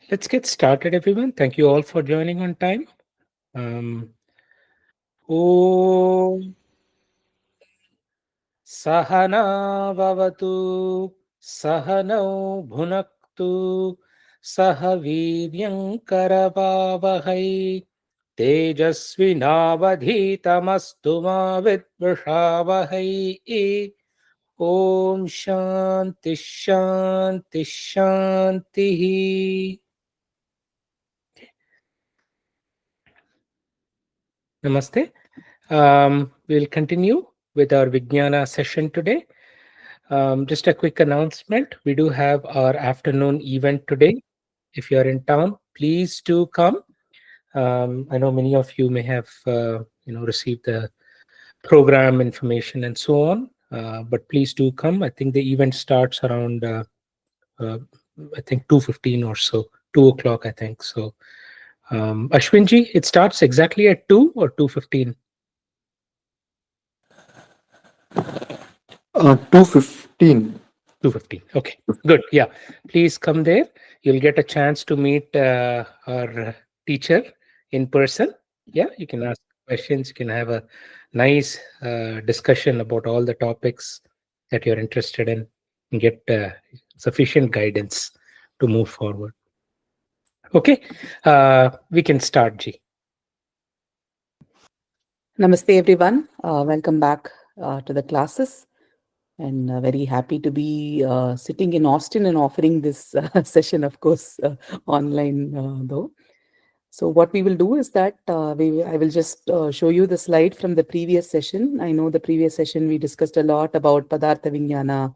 Let's get started, everyone. Thank you all for joining on time. Om Sahana Vavatu Sahanau Bhunaktu Sahaviryam Karavavahai Tejasvinavadhitamastu ma vidvishavahai. Om Shanti Shanti Shanti. Namaste. We'll continue with our Vijnana session today. Just a quick announcement. We do have our afternoon event today. If you're in town, please do come. I know many of you may have received the program information and so on, but please do come. I think the event starts around uh, I think 2:15 or so, 2 o'clock. I think so. Ashwinji, it starts exactly at 2 or 2:15. 2:15. 2:15. Okay, good. Yeah, please come there. You'll get a chance to meet our teacher in person. Yeah, you can ask questions. You can have a nice discussion about all the topics that you're interested in and get sufficient guidance to move forward. Okay, we can start, G. Namaste, everyone. Welcome back to the classes. And very happy to be sitting in Austin and offering this session, of course, online though. So what we will do is that I will just show you the slide from the previous session. I know the previous session we discussed a lot about Padartha Vijnana,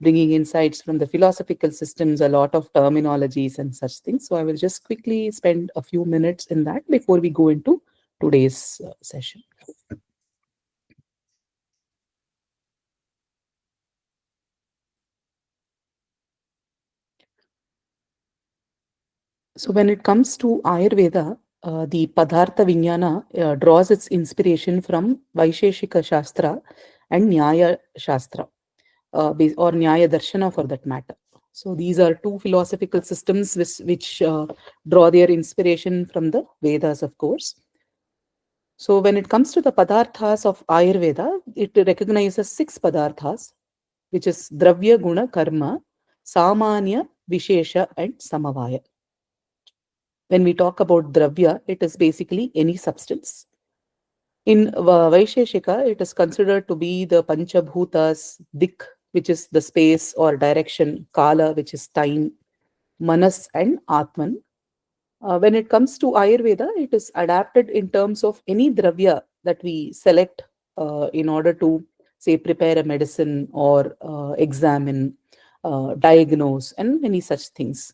bringing insights from the philosophical systems, a lot of terminologies and such things. So I will just quickly spend a few minutes in that before we go into today's session. So when it comes to Ayurveda, the Padartha Vijnana draws its inspiration from Vaisheshika Shastra and Nyaya Shastra, or Nyaya Darshana for that matter. So these are two philosophical systems which draw their inspiration from the Vedas, of course. So when it comes to the Padarthas of Ayurveda, it recognizes 6 Padarthas, which is Dravya, Guna, Karma, Samanya, Vishesha, and Samavaya. When we talk about Dravya, it is basically any substance. In Vaisheshika, it is considered to be the Panchabhutas, Dik, which is the space or direction, Kala, which is time, Manas, and Atman. When it comes to Ayurveda, it is adapted in terms of any Dravya that we select in order to, say, prepare a medicine or examine, diagnose, and many such things.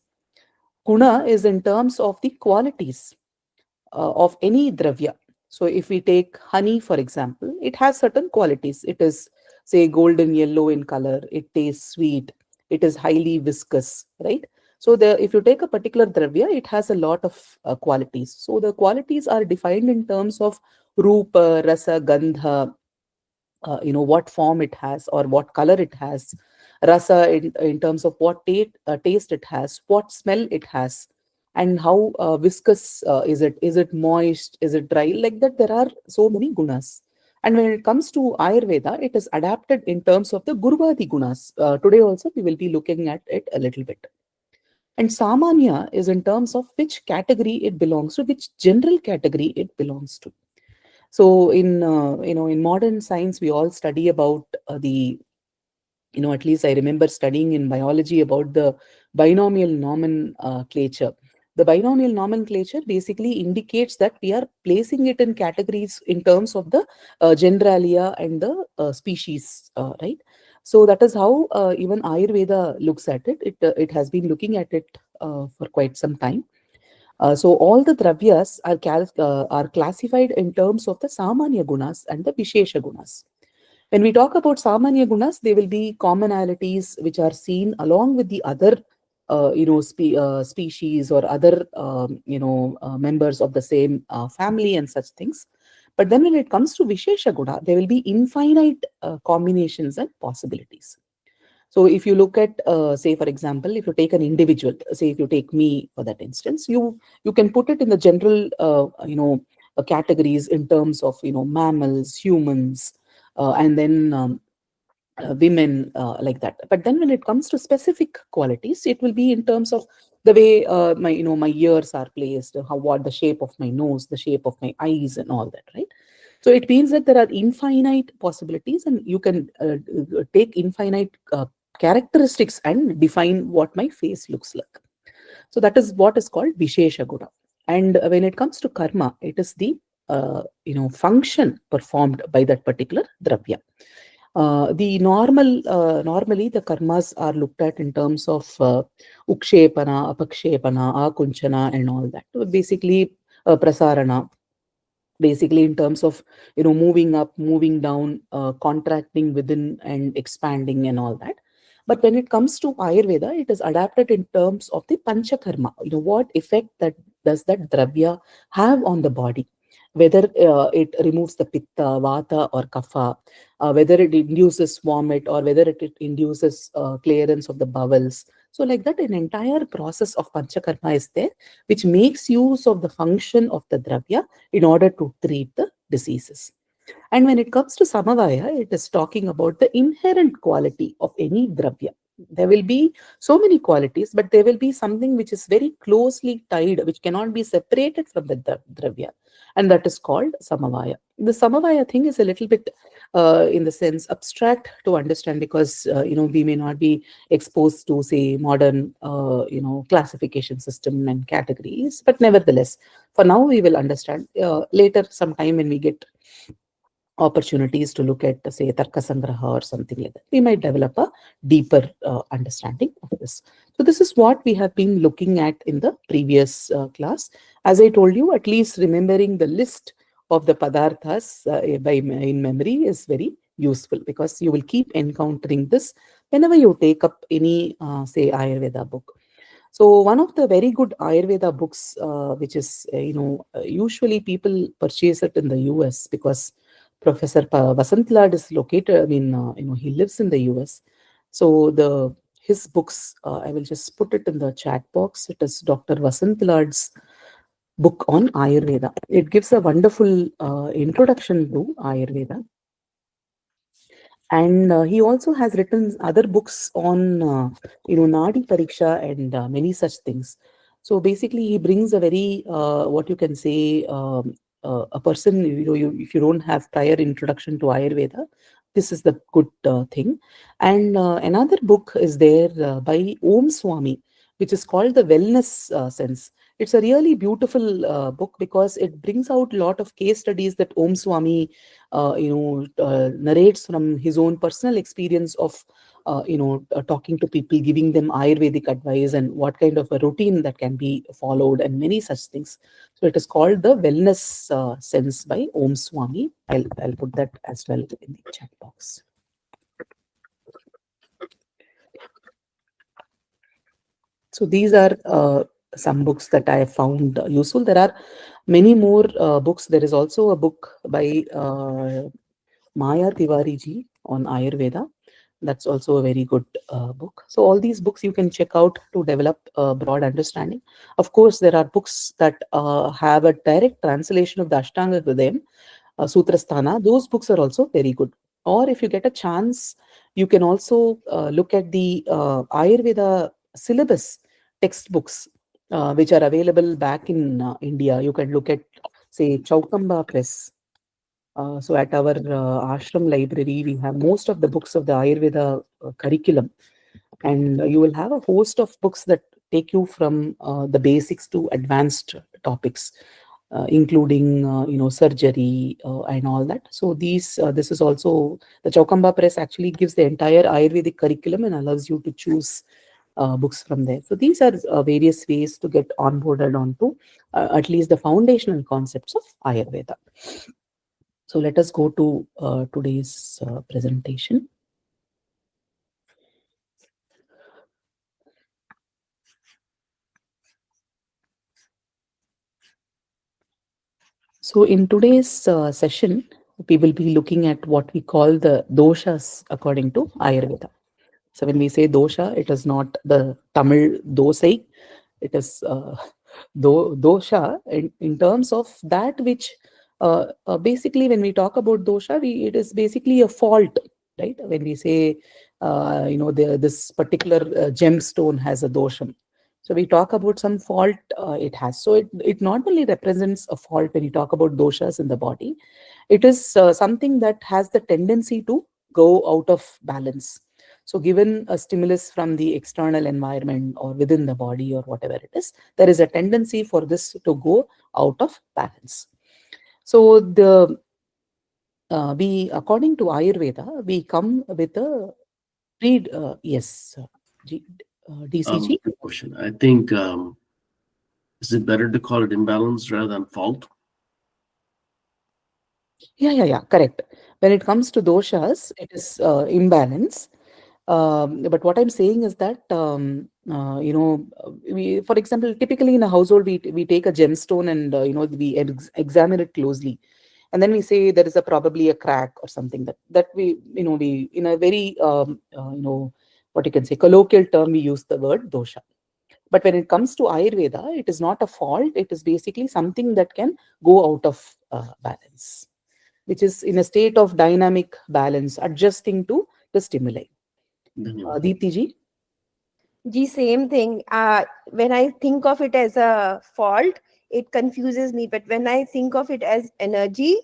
Guna is in terms of the qualities of any dravya. So if we take honey, for example, it has certain qualities. It is, say, golden yellow in color. It tastes sweet. It is highly viscous, right? So if you take a particular dravya, it has a lot of qualities. So the qualities are defined in terms of rupa, rasa, gandha, what form it has or what color it has, rasa in terms of what taste it has, what smell it has, and how viscous is it moist, is it dry, like that. There are so many gunas. And when it comes to Ayurveda, it is adapted in terms of the Gurvadi gunas. Today also we will be looking at it a little bit. And Samanya is in terms of which category it belongs to, which general category it belongs to. So in modern science, we all study about at least I remember studying in biology about the binomial nomenclature. The binomial nomenclature basically indicates that we are placing it in categories in terms of the generalia and the species, right? So that is how even Ayurveda looks at it. It has been looking at it for quite some time. So all the dravyas are classified in terms of the Samanya gunas and the Vishesha gunas. When we talk about Samanya gunas, there will be commonalities which are seen along with the other, species or other, members of the same family and such things. But then when it comes to Vishesha guna, there will be infinite combinations and possibilities. So if you look at, say, for example, if you take an individual, say if you take me for that instance, you can put it in the general, categories in terms of, mammals, humans, and then women, like that. But then when it comes to specific qualities, it will be in terms of the way, my ears are placed, how, what the shape of my nose, the shape of my eyes, and all that, right? So it means that there are infinite possibilities, and you can take infinite characteristics and define what my face looks like. So that is what is called Vishesha Guna. And when it comes to karma, it is the function performed by that particular dravya. Normally the karmas are looked at in terms of ukshepana, apakshepana, akunchana, and all that. So basically, prasarana, basically in terms of, moving up, moving down, contracting within and expanding and all that. But when it comes to Ayurveda, it is adapted in terms of the panchakarma. What effect that does that dravya have on the body, whether it removes the pitta, vata, or kapha, whether it induces vomit, or whether it induces clearance of the bowels. So like that, an entire process of panchakarma is there, which makes use of the function of the dravya in order to treat the diseases. And when it comes to Samavaya, it is talking about the inherent quality of any dravya. There will be so many qualities, but there will be something which is very closely tied, which cannot be separated from the dravya, and that is called Samavaya. The Samavaya thing is a little bit, in the sense, abstract to understand, because we may not be exposed to, say, modern classification system and categories. But nevertheless, for now we will understand. Later, sometime when we get opportunities to look at, say, Tarka Sangraha or something like that, we might develop a deeper understanding of this. So this is what we have been looking at in the previous class. As I told you, at least remembering the list of the padarthas in memory is very useful, because you will keep encountering this whenever you take up any, say, Ayurveda book. So one of the very good Ayurveda books, which is, usually people purchase it in the US, because Professor Vasant Lad is located, he lives in the US. So his books, I will just put it in the chat box. It is Dr. Vasant Lad's book on Ayurveda. It gives a wonderful introduction to Ayurveda. And he also has written other books on, Nadi Pariksha and many such things. So basically, he brings a very, what you can say, a person, if you don't have prior introduction to Ayurveda, this is the good thing. And another book is there by Om Swami, which is called The Wellness Sense. It's a really beautiful book, because it brings out a lot of case studies that Om Swami narrates from his own personal experience of talking to people, giving them Ayurvedic advice, and what kind of a routine that can be followed, and many such things. So it is called The Wellness Sense by Om Swami. I'll put that as well in the chat box. So these are some books that I have found useful. There are many more books. There is also a book by Maya Tiwari ji on Ayurveda. That's also a very good book. So all these books you can check out to develop a broad understanding. Of course, there are books that have a direct translation of the Ashtanga Hridayam, Sutrasthana. Those books are also very good. Or if you get a chance, you can also look at the Ayurveda syllabus textbooks, which are available back in India. You can look at, say, Chaukamba Press. So at our ashram library, we have most of the books of the Ayurveda curriculum, and you will have a host of books that take you from the basics to advanced topics, including surgery and all that. So this is also, the Chaukamba Press actually gives the entire Ayurvedic curriculum and allows you to choose books from there. So these are various ways to get onboarded onto at least the foundational concepts of Ayurveda. So let us go to today's presentation. So in today's session, we will be looking at what we call the doshas according to Ayurveda. So when we say dosha, it is not the Tamil dosai. It is dosha in terms of that which basically when we talk about dosha, it is basically a fault, right? When we say, this particular gemstone has a dosham. So we talk about some fault it has. So it not only represents a fault when you talk about doshas in the body, it is something that has the tendency to go out of balance. So given a stimulus from the external environment or within the body or whatever it is, there is a tendency for this to go out of balance. So we, according to Ayurveda, we come with a yes, G, DCG. Good question. I think is it better to call it imbalance rather than fault? Yeah, correct. When it comes to doshas, it is imbalance. But what I'm saying is that, for example, typically in a household, we take a gemstone and, we examine it closely. And then we say there is probably a crack or something that we, in a very, what you can say, colloquial term, we use the word dosha. But when it comes to Ayurveda, it is not a fault. It is basically something that can go out of balance, which is in a state of dynamic balance, adjusting to the stimuli. Deepti ji? Ji, same thing. When I think of it as a fault, it confuses me. But when I think of it as energy,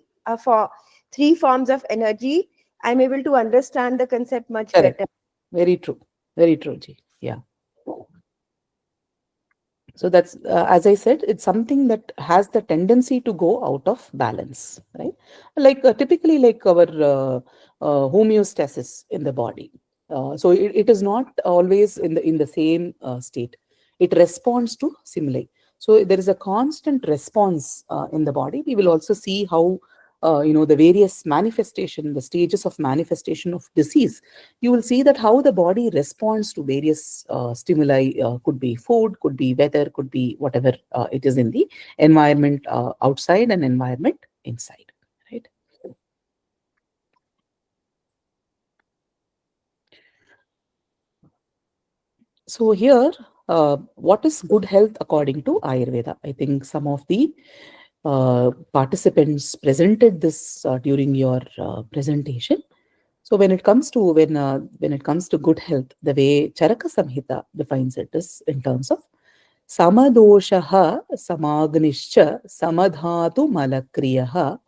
for three forms of energy, I'm able to understand the concept much Correct. better. Very true. Very true, ji. Yeah. So that's, as I said, it's something that has the tendency to go out of balance, right? Like typically, like our homeostasis in the body. So it is not always in the same state. It responds to stimuli. So there is a constant response in the body. We will also see how the various manifestation, the stages of manifestation of disease. You will see that how the body responds to various stimuli, could be food, could be weather, could be whatever it is in the environment outside and environment inside, right? So here, what is good health according to Ayurveda? I think some of the participants presented this during your presentation. So when it comes to good health, the way Charaka Samhita defines it is in terms of samadoshaha samagnischa samadhatu malakriyaha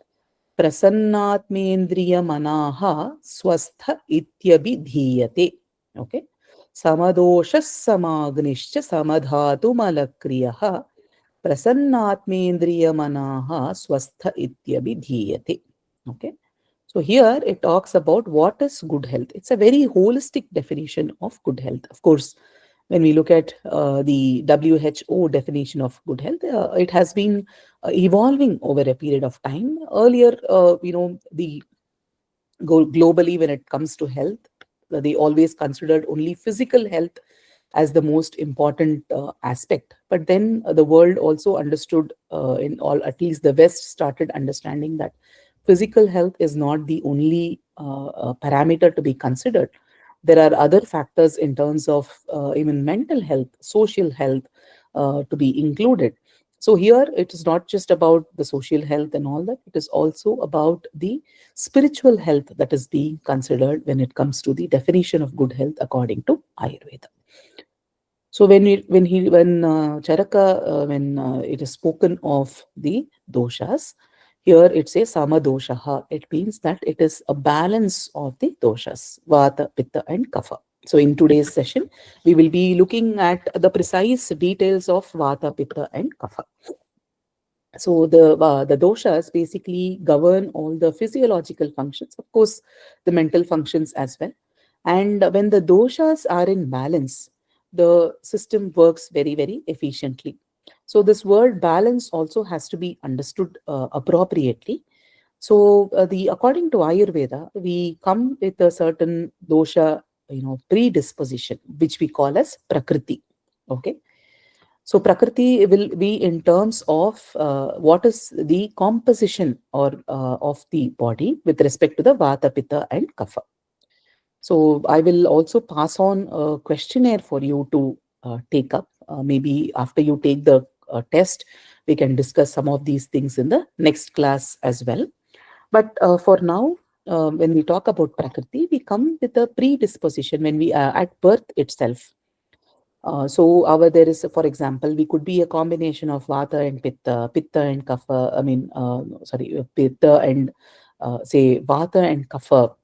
prasannatmendriya manaha swastha ityabhidhiyate. Okay. Samadoshas samagnischa samadhatu malakriyaha prasannatmendriya manaha swastha ityabhidhiyate. Okay. So here it talks about what is good health. It's a very holistic definition of good health. Of course, when we look at the WHO definition of good health, it has been evolving over a period of time. Earlier, the globally when it comes to health, they always considered only physical health as the most important aspect. But then the world also understood, at least the West started understanding that physical health is not the only parameter to be considered. There are other factors in terms of even mental health, social health to be included. So here it is not just about the social health and all that, it is also about the spiritual health that is being considered when it comes to the definition of good health according to Ayurveda. So when Charaka, when it is spoken of the doshas, here it says samadoshaha. It means that it is a balance of the doshas, vata, pitta, and kapha. So in today's session, we will be looking at the precise details of vata, pitta, and kapha. So the doshas basically govern all the physiological functions, of course, the mental functions as well. And when the doshas are in balance, the system works very, very efficiently. So this word balance also has to be understood appropriately. So the according to Ayurveda, we come with a certain dosha, predisposition, which we call as prakriti. Okay. So Prakriti will be in terms of what is the composition or of the body with respect to the Vata, Pitta, and Kapha. So I will also pass on a questionnaire for you to take up. Maybe after you take the test, we can discuss some of these things in the next class as well. But for now, when we talk about Prakriti, we come with a predisposition when we are at birth itself. So there is, for example, we could be a combination of Vata and Pitta and Kapha. I mean, sorry, Pitta and say Vata and Kapha.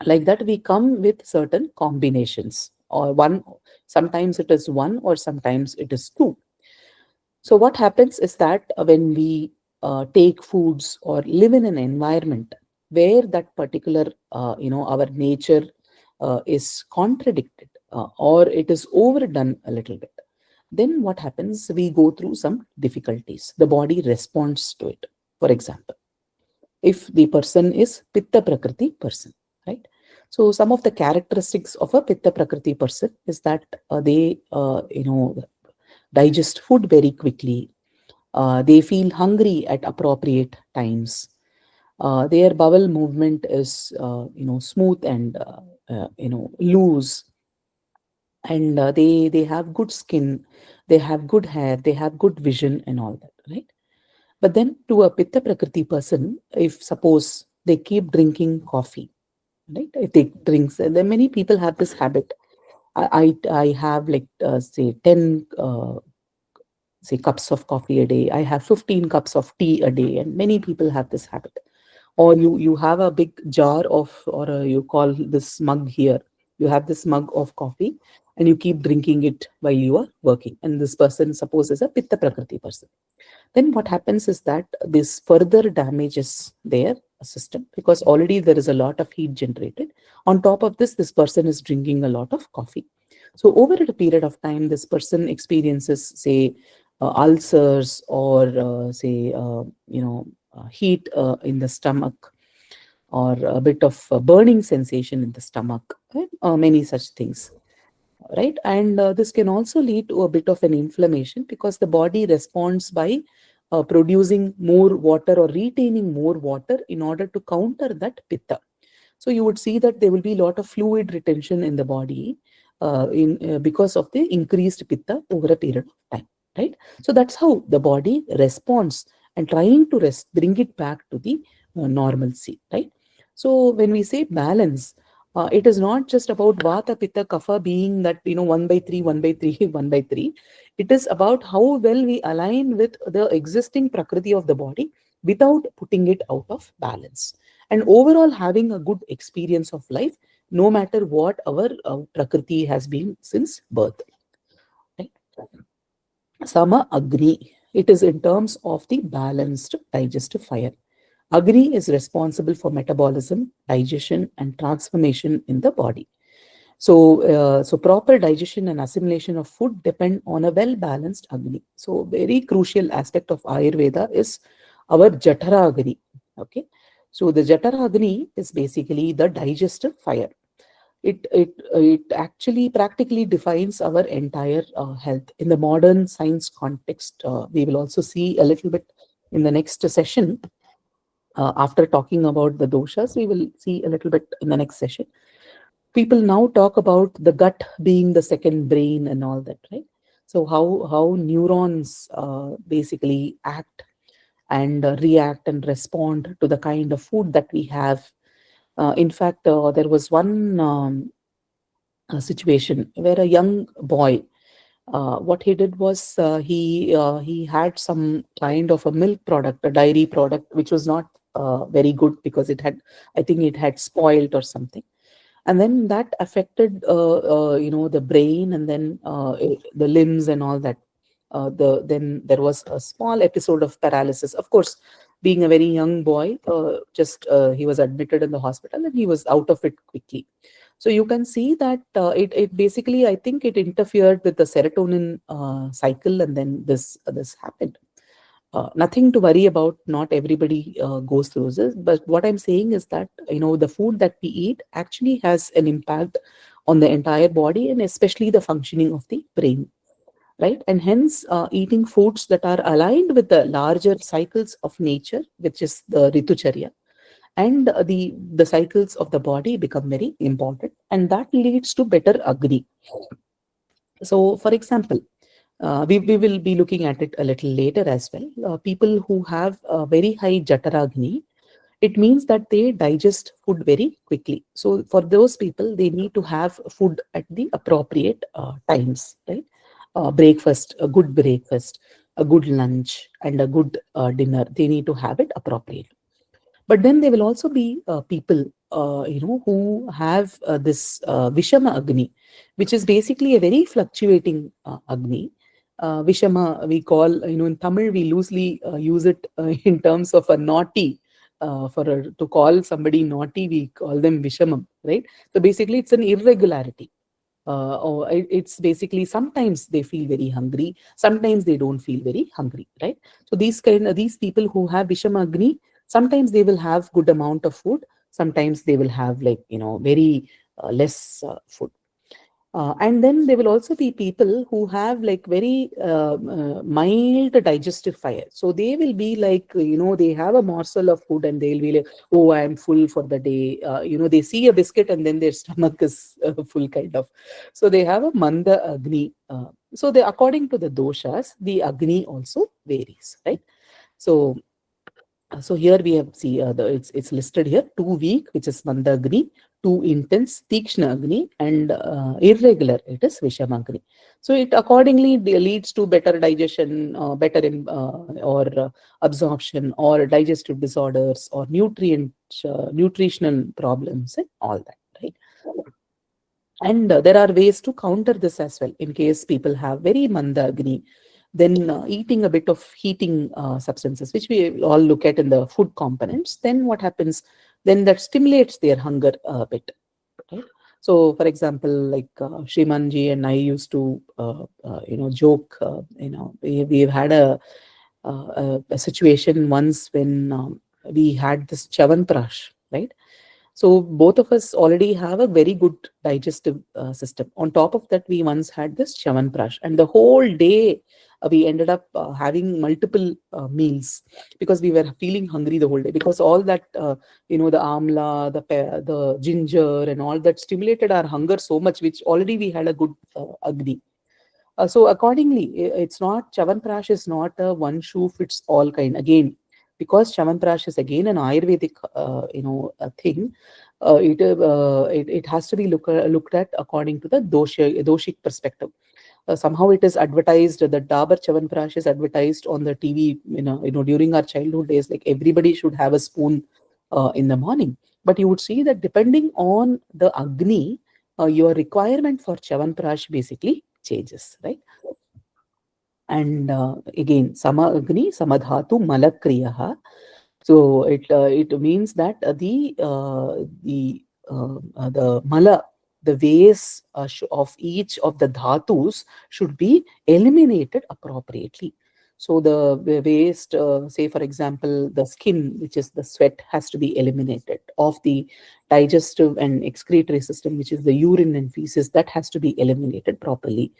Like that, we come with certain combinations, or one. Sometimes it is one, or sometimes it is two. So what happens is that when we take foods or live in an environment where that particular, our nature is contradicted, or it is overdone a little bit, then what happens? We go through some difficulties. The body responds to it. For example, if the person is Pitta Prakriti person, right? So some of the characteristics of a Pitta Prakriti person is that they, digest food very quickly. They feel hungry at appropriate times. Their bowel movement is, smooth and, loose. And they have good skin, they have good hair, they have good vision and all that, right? But then to a Pitta Prakriti person, if suppose they keep drinking coffee, right? If they drinks, and then many people have this habit. I have like say 10 say cups of coffee a day. I have 15 cups of tea a day, and many people have this habit. Or you have a big jar of, or you call this mug here. You have this mug of coffee, and you keep drinking it while you are working. And this person, suppose, is a Pitta Prakriti person. Then what happens is that this further damages their system, because already there is a lot of heat generated. On top of this, this person is drinking a lot of coffee. So over a period of time, this person experiences, say, ulcers, or say, heat in the stomach, or a bit of burning sensation in the stomach, right? Many such things, right? And this can also lead to a bit of an inflammation, because the body responds by producing more water or retaining more water in order to counter that pitta. So you would see that there will be a lot of fluid retention in the body, because of the increased pitta over a period of time, right? So that's how the body responds, and trying to bring it back to the normalcy, right? So when we say balance, it is not just about Vata, Pitta, Kapha being that, 1/3, 1/3, 1/3. It is about how well we align with the existing Prakriti of the body without putting it out of balance, and overall having a good experience of life, no matter what our Prakriti has been since birth, right? Sama Agni. It is in terms of the balanced digestive fire. Agni is responsible for metabolism, digestion, and transformation in the body. So proper digestion and assimilation of food depend on a well-balanced Agni. So very crucial aspect of Ayurveda is our Jatara Agni. Okay. So the Jatara Agni is basically the digestive fire. It actually practically defines our entire health. In the modern science context, we will also see a little bit in the next session. After talking about the doshas, we will see a little bit in the next session. People now talk about the gut being the second brain and all that, right? So how neurons basically act and react and respond to the kind of food that we have. In fact, there was one situation where a young boy, what he did was, he had some kind of a milk product, a dairy product, which was not very good, because I think it had spoiled or something. And then that affected the brain, and then the limbs and all that. Then there was a small episode of paralysis. Of course, being a very young boy, just he was admitted in the hospital, and he was out of it quickly. So you can see that it basically, I think it interfered with the serotonin cycle, and then this happened. Nothing to worry about. Not everybody goes through this. But what I'm saying is that, the food that we eat actually has an impact on the entire body, and especially the functioning of the brain, right? And hence, eating foods that are aligned with the larger cycles of nature, which is the Ritucharya, and the cycles of the body become very important, and that leads to better Agni. So, for example, we will be looking at it a little later as well. People who have very high Jataragni, it means that they digest food very quickly. So, for those people, they need to have food at the appropriate times, right? Breakfast, a good breakfast, a good lunch, and a good dinner. They need to have it appropriate. But then there will also be people, who have this Vishama Agni, which is basically a very fluctuating Agni. Vishama, we call, in Tamil, we loosely use it in terms of a naughty. To call somebody naughty, we call them Vishamam, right? So basically, it's an irregularity. Or it's basically sometimes they feel very hungry, sometimes they don't feel very hungry, right? So these people who have Vishama Agni, sometimes they will have good amount of food, sometimes they will have like very less food. And then there will also be people who have like very mild digestive fire. So they will be like, they have a morsel of food and they'll be like, oh, I am full for the day. They see a biscuit and then their stomach is full kind of. So they have a Manda Agni. So according to the doshas, the Agni also varies, right? So here we have it's listed here: too weak, which is Mandagni; too intense, Tikshna Agni; and irregular, it is Vishamagni. So it accordingly leads to better digestion, better or absorption, or digestive disorders, or nutritional problems, and all that, right? And there are ways to counter this as well. In case people have very Manda Agni, then eating a bit of heating substances, which we all look at in the food components, then what happens? Then that stimulates their hunger a bit, right? So, for example, like Shrimanji and I used to, joke. We've had a situation once when we had this Chavanprash, right? So both of us already have a very good digestive system. On top of that, we once had this Chavanprash, and the whole day we ended up having multiple meals because we were feeling hungry the whole day. Because all that, the amla, the ginger, and all that stimulated our hunger so much, which already we had a good agni. So accordingly, it's not Chavanprash is not a one shoe fits all kind. Again, because Chavanprash is again an Ayurvedic, a thing. It has to be looked at according to the doshic perspective. Somehow it is advertised, the Dabur Chavanprash is advertised on the TV. During our childhood days, like everybody should have a spoon in the morning. But you would see that depending on the Agni, your requirement for Chavanprash basically changes, right? And again, Sama Agni, Samadhatu, Malakriyaha. So it means that the mala, the waste of each of the dhatus should be eliminated appropriately. So the waste, say for example, the skin, which is the sweat, has to be eliminated. Of the digestive and excretory system, which is the urine and feces, that has to be eliminated properly.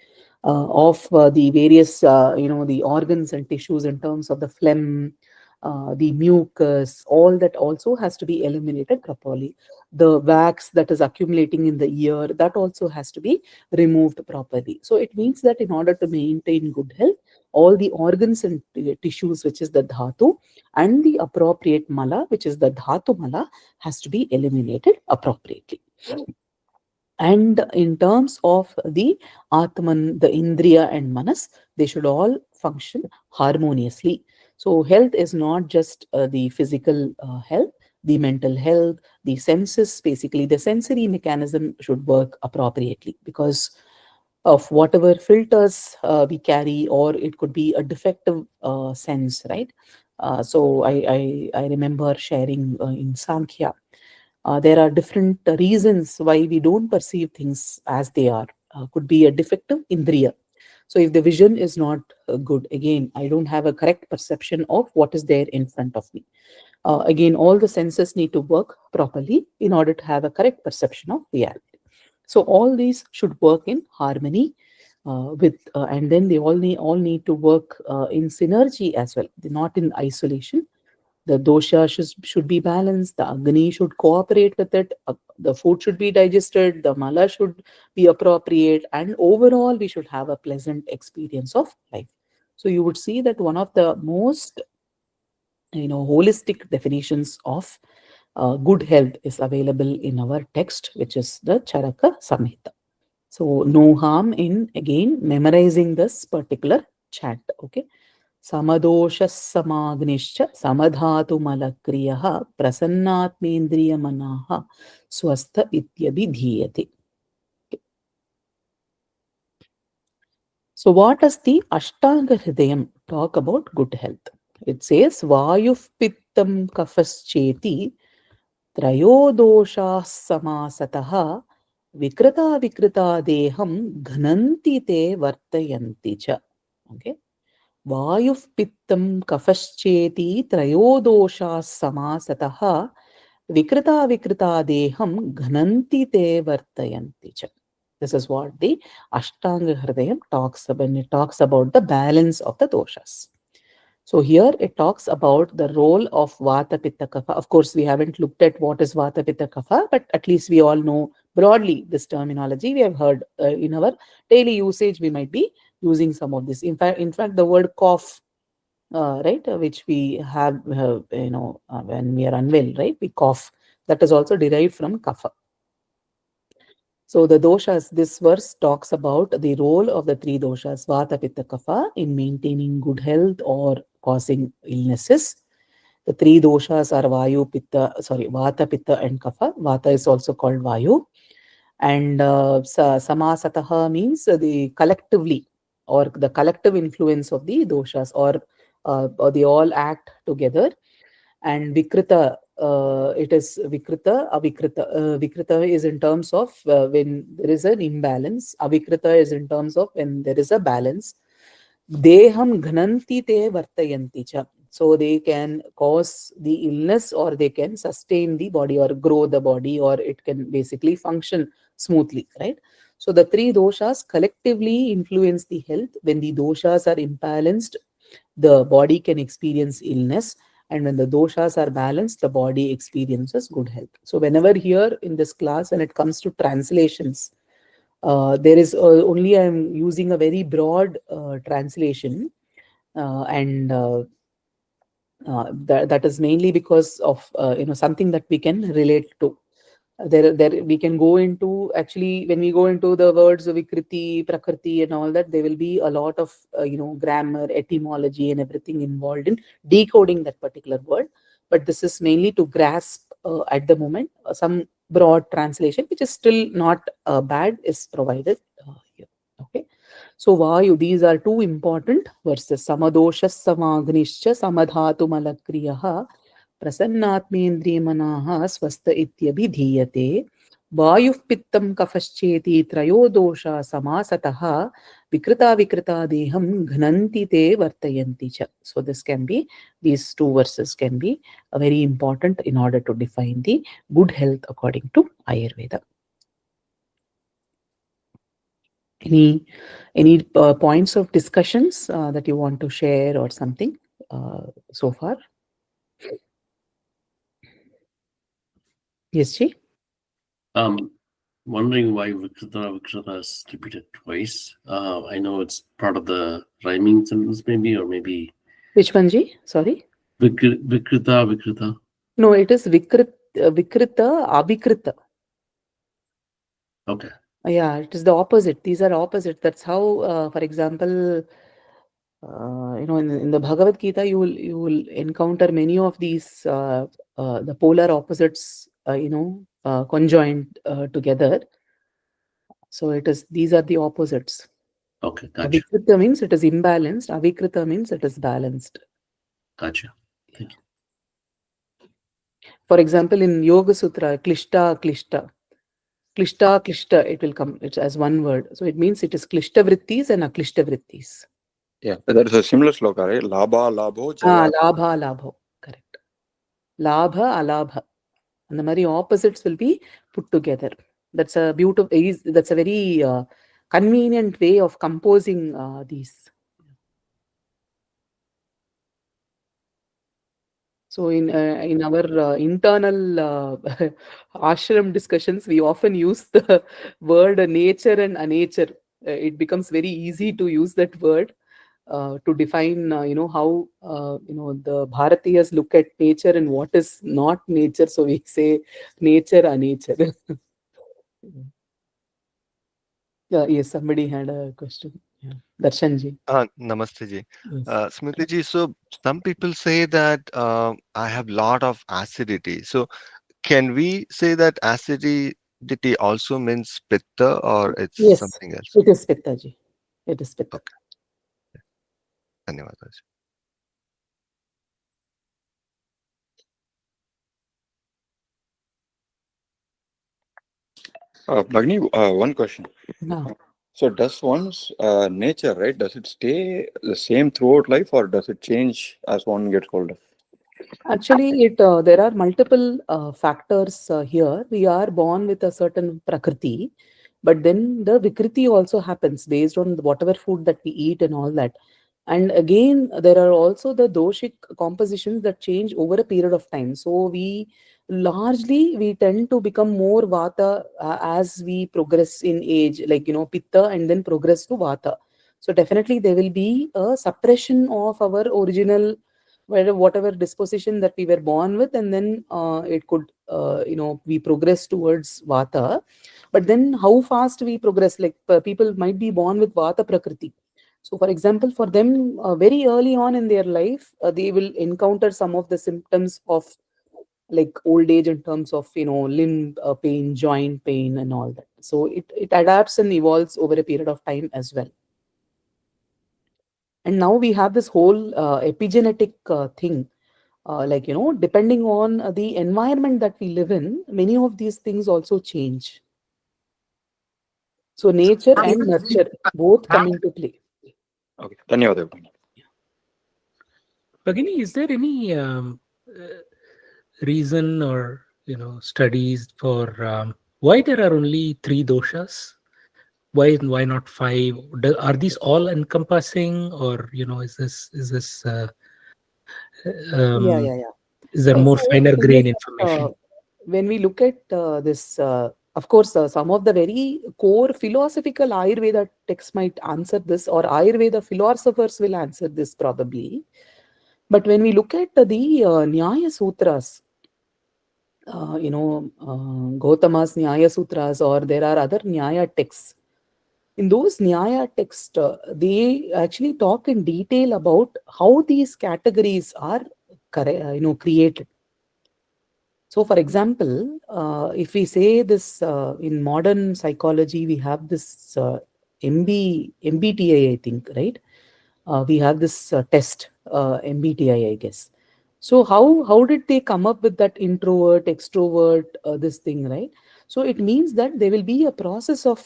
Of the various, the organs and tissues in terms of the phlegm, the mucus, all that also has to be eliminated properly. The wax that is accumulating in the ear, that also has to be removed properly. So it means that in order to maintain good health, all the organs and tissues, which is the dhatu, and the appropriate mala, which is the dhatu mala, has to be eliminated appropriately. And in terms of the Atman, the Indriya and Manas, they should all function harmoniously. So health is not just the physical health, the mental health, the senses, basically the sensory mechanism should work appropriately because of whatever filters we carry, or it could be a defective sense, right? So I remember sharing in Sankhya, there are different reasons why we don't perceive things as they are. Could be a defective indriya. So if the vision is not good, again, I don't have a correct perception of what is there in front of me. Again, all the senses need to work properly in order to have a correct perception of reality. So all these should work in harmony and then they all need to work in synergy as well, not in isolation. The dosha should be balanced, the Agni should cooperate with it, the food should be digested, the mala should be appropriate, and overall we should have a pleasant experience of life. So you would see that one of the most holistic definitions of good health is available in our text, which is the Charaka Samhita. So no harm in again memorizing this particular chant. Okay. Samadoshas samagnischa samadhatu malakriyah prasannatmendriya manaha swastha ityabhidhiyate. So what does the Ashtanga Hridayam talk about good health? It says Vayuf Pittam Kafascheti Trayodosha Samasataha Vikrita Vikrita Deham Ghananti Te Vartayanti Cha. Okay. Vayuf Pittam Kafascheti Trayodosha Samasataha Vikrita Vikrita Deham Ghananti Te Vartayanti Cha. This is what the Ashtanga Hridayam talks about when it talks about the balance of the doshas. So here it talks about the role of Vata Pitta Kapha. Of course, we haven't looked at what is Vata Pitta Kapha, but at least we all know broadly this terminology. We have heard in our daily usage, we might be using some of this. In fact, the word cough, right, which we have, when we are unwell, right, we cough. That is also derived from kapha. So the doshas, this verse talks about the role of the three doshas, Vata, Pitta, Kapha, in maintaining good health or causing illnesses. The three doshas are Vata, Pitta, and Kapha. Vata is also called Vayu. And Samasataha means the collectively, or the collective influence of the doshas, or they all act together. And Vikrita, it is Vikrita, Avikrita. Vikrita is in terms of when there is an imbalance. Avikrita is in terms of when there is a balance. Deham ghananti te vartayanti cha. So they can cause the illness, or they can sustain the body or grow the body, or it can basically function smoothly, right? So the three doshas collectively influence the health. When the doshas are imbalanced, the body can experience illness, and when the doshas are balanced, the body experiences good health. So whenever here in this class, when it comes to translations, there is only I'm using a very broad translation, and that is mainly because of something that we can relate to. There we can go into, actually when we go into the words of Vikriti, Prakriti and all that, there will be a lot of grammar, etymology and everything involved in decoding that particular word. But this is mainly to grasp at the moment some broad translation, which is still not bad, is provided here. Okay. So Vayu, these are two important verses. Samadoshas samagnischa samadhatu malakriyah प्रसन्नात्मेन्द्रियमनाः स्वस्थ इत्यभिधीयते वायुः पित्तं कफश्चेति त्रयोदोषा समासतः विकृता विकृता देहं घ्नन्ति ते वर्तयन्ति च. So this can be, these two verses can be very important in order to define the good health according to Ayurveda. Any points of discussions that you want to share or something so far? Yes, Ji? Wondering why Vikrita is repeated twice. I know it's part of the rhyming sentence, maybe, or maybe. Which one, Ji? Sorry? Vikrita. No, it is Vikrita, Avikrita. Okay. Yeah, it is the opposite. These are opposite. That's how, for example, in the Bhagavad Gita, you will encounter many of these the polar opposites, conjoined together. So these are the opposites. Okay, gotcha. Avikrita means it is imbalanced. Avikrita means it is balanced. Gotcha. Thank you. For example, in Yoga Sutra, Klishta, Klishta. Klishta, Klishta, it will come, it's as one word. So it means it is Klishta Vrittis and Aklishta Vrittis. Yeah, there is a similar sloka, right? Labha, labho, jaya. Labha, labho. Correct. Labha, alabha. And the very opposites will be put together. That's a beautiful, that's a very convenient way of composing these. So in our internal ashram discussions, we often use the word nature and nature. It becomes very easy to use that word to define, how the Bharatiyas look at nature and what is not nature. So we say nature, nature. Yeah, yes, somebody had a question. Yeah, Darshanji. Namaste ji. Yes. Smriti ji, so some people say that I have lot of acidity. So can we say that acidity also means pitta or it's Yes, something else? it is Pitta ji. It is Pitta. Okay, धन्यवाद. Bhagni, one question. Yeah. So does one's nature, right, does it stay the same throughout life or does it change as one gets older? Actually, there are multiple factors here. We are born with a certain prakriti, but then the vikriti also happens based on whatever food that we eat and all that. And again, there are also the doshic compositions that change over a period of time. So we tend to become more vata as we progress in age, like pitta, and then progress to vata. So definitely there will be a suppression of our original, whatever disposition that we were born with, and then it could we progress towards vata. But then how fast we progress, like people might be born with vata prakriti. So for example, for them, very early on in their life, they will encounter some of the symptoms of like old age in terms of limb pain, joint pain, and all that. So it adapts and evolves over a period of time as well. And now we have this whole epigenetic thing, depending on the environment that we live in, many of these things also change. So nature and nurture both come into play. Okay, धन्यवाद Bhagni. Bhagini, is there any reason or studies for why there are only three doshas? Why not five? Are these all encompassing, or is this Yeah, um, yeah, yeah. is there more So the finer thing is grain that, information? when we look at this, of course, some of the very core philosophical Ayurveda texts might answer this, or Ayurveda philosophers will answer this probably. But when we look at the Nyaya Sutras, Gautama's Nyaya Sutras, or there are other Nyaya texts. In those Nyaya texts, they actually talk in detail about how these categories are created. So, for example, if we say this in modern psychology, we have this MBTI, I think, right? We have this test, MBTI, I guess. So, how did they come up with that introvert, extrovert, this thing, right? So, it means that there will be a process of,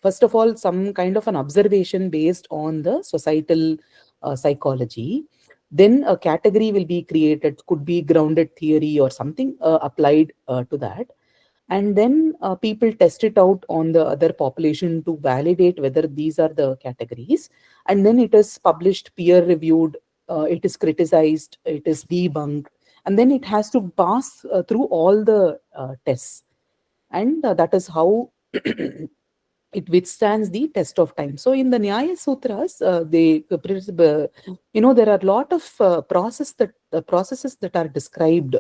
first of all, some kind of an observation based on the societal psychology. Then a category will be created, could be grounded theory or something applied to that. And then people test it out on the other population to validate whether these are the categories. And then it is published, peer reviewed, it is criticized, it is debunked, and then it has to pass through all the tests. And that is how it withstands the test of time. So in the Nyaya Sutras, there are a lot of processes that are described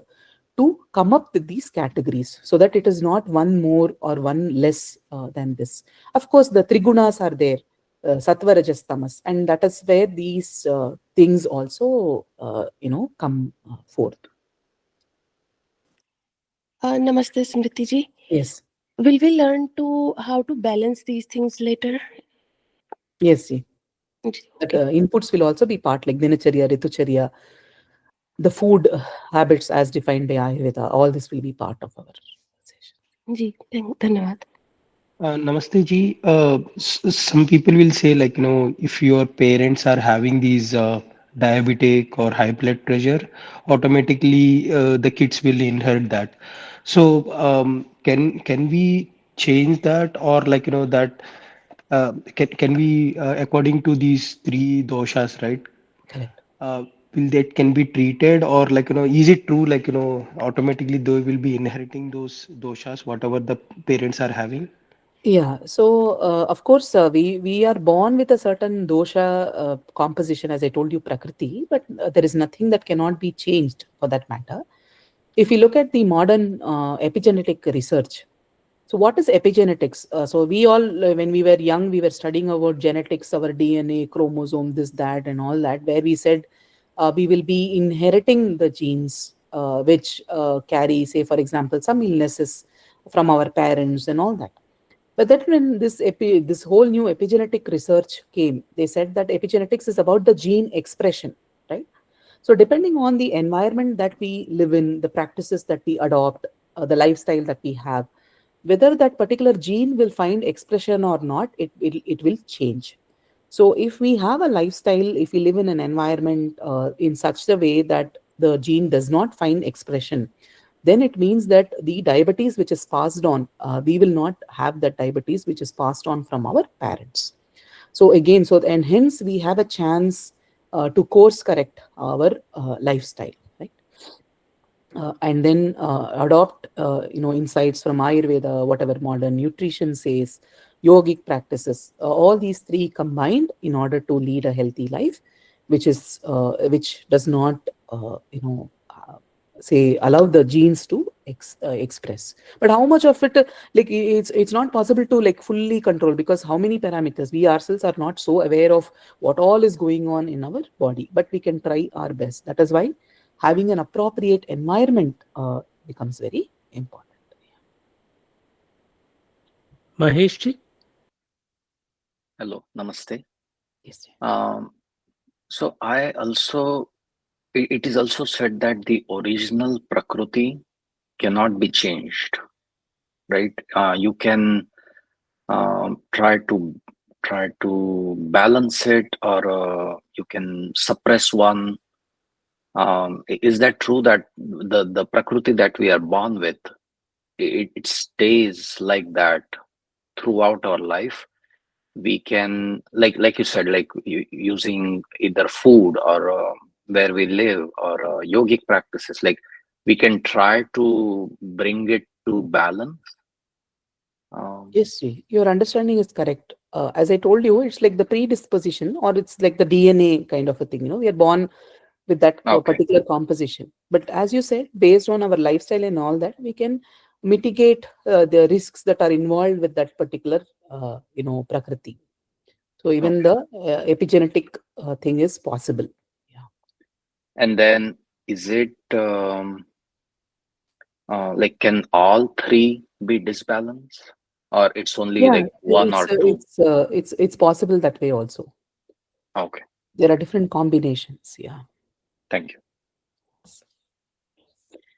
to come up with these categories, so that it is not one more or one less than this. Of course, the trigunas are there, sattva, rajas, tamas, and that is where these things also come forth. Namaste, Smriti ji. Yes. Will we learn to how to balance these things later? Yes, see. That Okay. inputs will also be part, like dinacharya, ritucharya, the food habits as defined by Ayurveda. All this will be part of our session. जी, धन्यवाद. Namaste ji. Some people will say, like, if your parents are having these diabetic or high blood pressure, automatically the kids will inherit that. So, can we change that, or like that can we according to these three doshas, right? Correct. will that can be treated, or like is it true like automatically they will be inheriting those doshas whatever the parents are having? Yeah, so of course we are born with a certain dosha composition, as I told you, prakriti, but there is nothing that cannot be changed for that matter. If you look at the modern epigenetic research, so what is epigenetics? So we all, when we were young, we were studying about genetics, our DNA, chromosome, this, that, and all that, where we said we will be inheriting the genes which carry, say, for example, some illnesses from our parents and all that. But then when this whole new epigenetic research came, they said that epigenetics is about the gene expression, right? So depending on the environment that we live in, the practices that we adopt, the lifestyle that we have, whether that particular gene will find expression or not, it will change. So if we have a lifestyle, if we live in an environment in such a way that the gene does not find expression, then it means that the diabetes which is passed on, we will not have that diabetes which is passed on from our parents. So again, so and hence we have a chance to course correct our lifestyle, right? And then adopt insights from Ayurveda, whatever modern nutrition says, yogic practices, all these three combined in order to lead a healthy life, which does not say allow the genes to express. But how much of it, like it's not possible to like fully control, because how many parameters we ourselves are not so aware of what all is going on in our body, but we can try our best. That is why having an appropriate environment becomes very important. Maheshji? Hello, namaste. Yes. So I also, it is also said that the original Prakriti cannot be changed, right? You can try to balance it, or you can suppress one. Is that true that the Prakriti that we are born with, it stays like that throughout our life? We can, like you said, like using either food or where we live, or yogic practices, like we can try to bring it to balance. Yes, your understanding is correct. As I told you, it's like the predisposition, or it's like the DNA kind of a thing. We are born with that Okay, particular composition. But as you said, based on our lifestyle and all that, we can mitigate the risks that are involved with that particular, prakriti. So even okay. the epigenetic thing is possible. Yeah. And then is it like, can all three be disbalanced, or it's only Yeah, like one or two? it's possible that way also. Okay, There are different combinations. Yeah. thank you.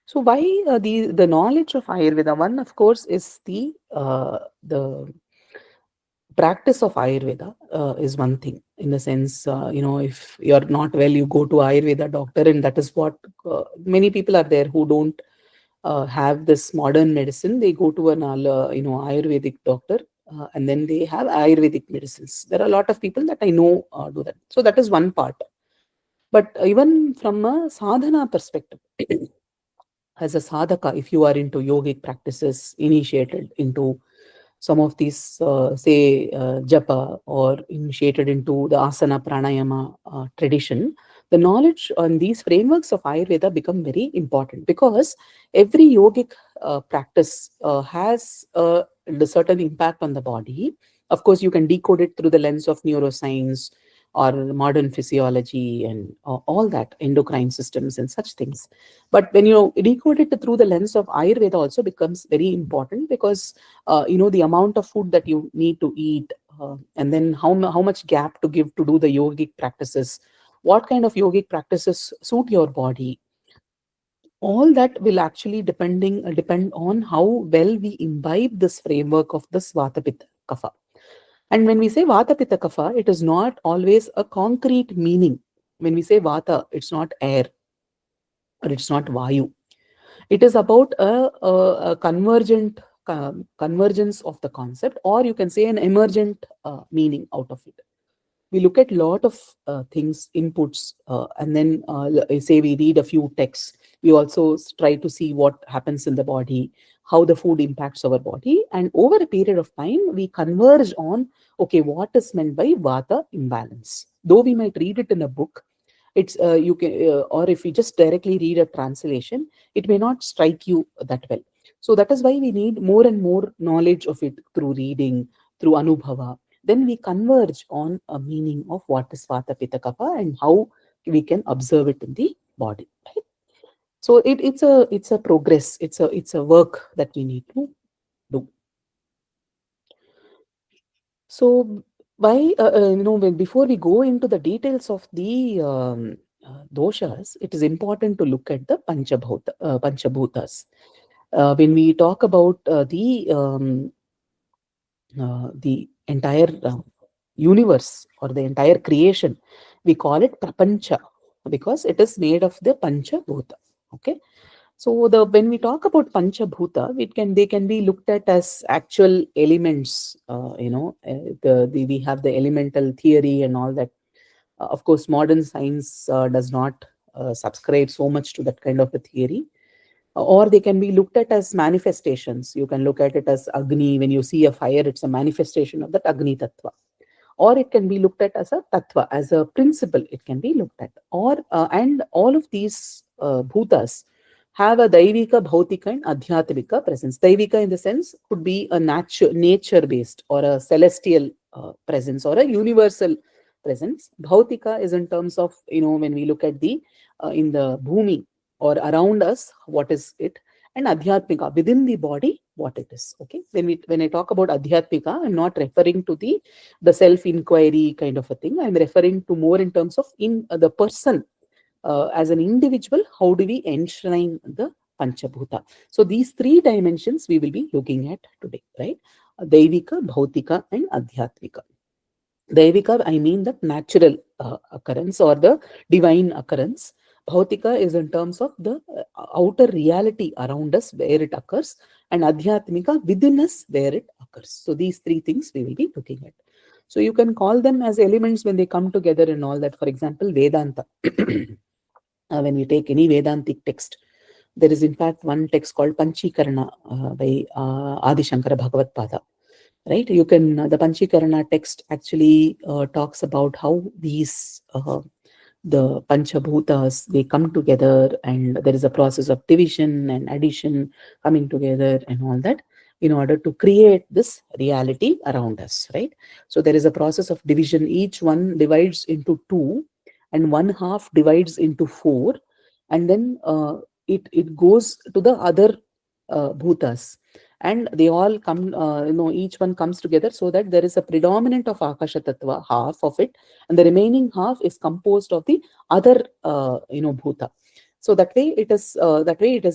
So why the knowledge of Ayurveda? One, of course, is the practice of Ayurveda is one thing, in the sense, if you're not well, you go to Ayurveda doctor, and that is what many people are there who don't have this modern medicine. They go to an Ayurvedic doctor, and then they have Ayurvedic medicines. There are a lot of people that I know do that. So that is one part. But even from a sadhana perspective, as a sadhaka, if you are into yogic practices, initiated into some of these, say, japa, or initiated into the asana pranayama tradition, the knowledge on these frameworks of Ayurveda become very important, because every yogic practice has a certain impact on the body. Of course, you can decode it through the lens of neuroscience or modern physiology and all that, endocrine systems and such things. But when you decode it through the lens of Ayurveda, also becomes very important, because the amount of food that you need to eat, and then how much gap to give to do the yogic practices, what kind of yogic practices suit your body, all that will actually depend on how well we imbibe this framework of this vata pitta kapha. And when we say vata pitta kapha, it is not always a concrete meaning. When we say vata, it's not air, or it's not vayu. It is about a convergence of the concept, or you can say an emergent meaning out of it. we look at lot of things, inputs, and then say we read a few texts. We also try to see what happens in the body, how the food impacts our body, and over a period of time we converge on, okay, what is meant by vata imbalance. Though we might read it in a book, it's you can or if we just directly read a translation, it may not strike you that well. So that is why we need more and more knowledge of it through reading, through anubhava. Then we converge on a meaning of what is vata pitta kapha and how we can observe it in the body, right? So it's a progress, it's a work that we need to do. So why before we go into the details of the doshas, it is important to look at the panchabhutas. When we talk about the entire universe or the entire creation, we call it prapancha because it is made of the panchabhuta. Okay, so when we talk about panchabhuta, they can be looked at as actual elements. We have the elemental theory and all that. Of course, modern science does not subscribe so much to that kind of a theory. Or they can be looked at as manifestations. You can look at it as Agni. When you see a fire, it's a manifestation of that Agni Tattva. Or it can be looked at as a Tattva, as a principle, it can be looked at. And all of these bhutas have a Daivika, Bhautika, and Adhyatmika presence. Daivika, in the sense, could be a nature-based or a celestial presence or a universal presence. Bhautika is in terms of, when we look at in the bhumi, or around us, what is it? And adhyatmika, within the body, what it is. Okay, when I talk about adhyatmika, I'm not referring to the self inquiry kind of a thing. I'm referring to more in terms of the person as an individual. How do we enshrine the panchabhuta? So these three dimensions we will be looking at today, right? Daivika, Bhautika, and Adhyatmika. Daivika, I mean the natural occurrence or the divine occurrence. Bhautika is in terms of the outer reality around us where it occurs, and Adhyatmika within us where it occurs. So these three things we will be looking at. So you can call them as elements when they come together and all that. For example, Vedanta. When we take any Vedantic text, there is in fact one text called Panchikarana by Adi Shankara Bhagavad Pada. Right? You can, the Panchikarana text actually talks about how these, the Panchabhutas, they come together and there is a process of division and addition coming together and all that in order to create this reality around us, right? So there is a process of division. Each one divides into two and one half divides into four, and then it goes to the other bhutas, and they all come, each one comes together so that there is a predominant of Akasha Tattva, half of it, and the remaining half is composed of the other, bhuta. So that way it is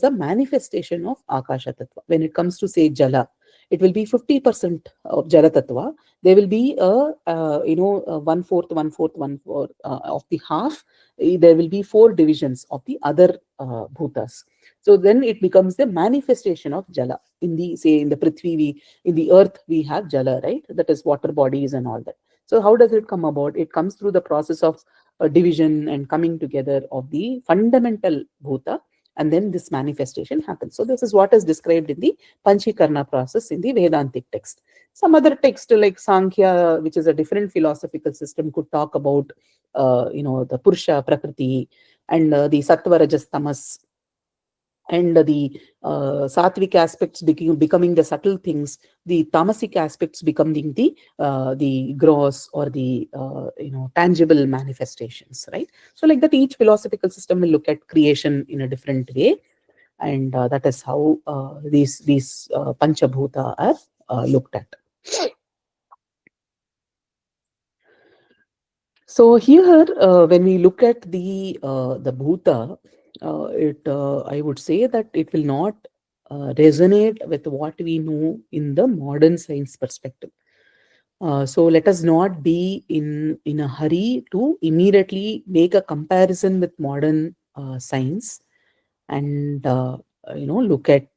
a manifestation of Akasha Tattva. When it comes to, say, Jala, it will be 50% of Jala Tattva. There will be one fourth, of the half. There will be four divisions of the other bhutas. So then it becomes the manifestation of Jala. In the Prithvi, in the earth, we have Jala, right? That is water bodies and all that. So how does it come about? It comes through the process of division and coming together of the fundamental bhuta, and then this manifestation happens. So this is what is described in the Panchikarna process in the Vedantic text. Some other text like Sankhya, which is a different philosophical system, could talk about the Purusha, Prakriti, and the Sattva, Rajas, Tamas, and the sattvic aspects becoming the subtle things, the tamasic aspects becoming the gross or the tangible manifestations, right? So like that, each philosophical system will look at creation in a different way, and that is how these panchabhuta are looked at. So here, when we look at the bhuta, I would say that it will not resonate with what we know in the modern science perspective. So let us not be in a hurry to immediately make a comparison with modern science and look at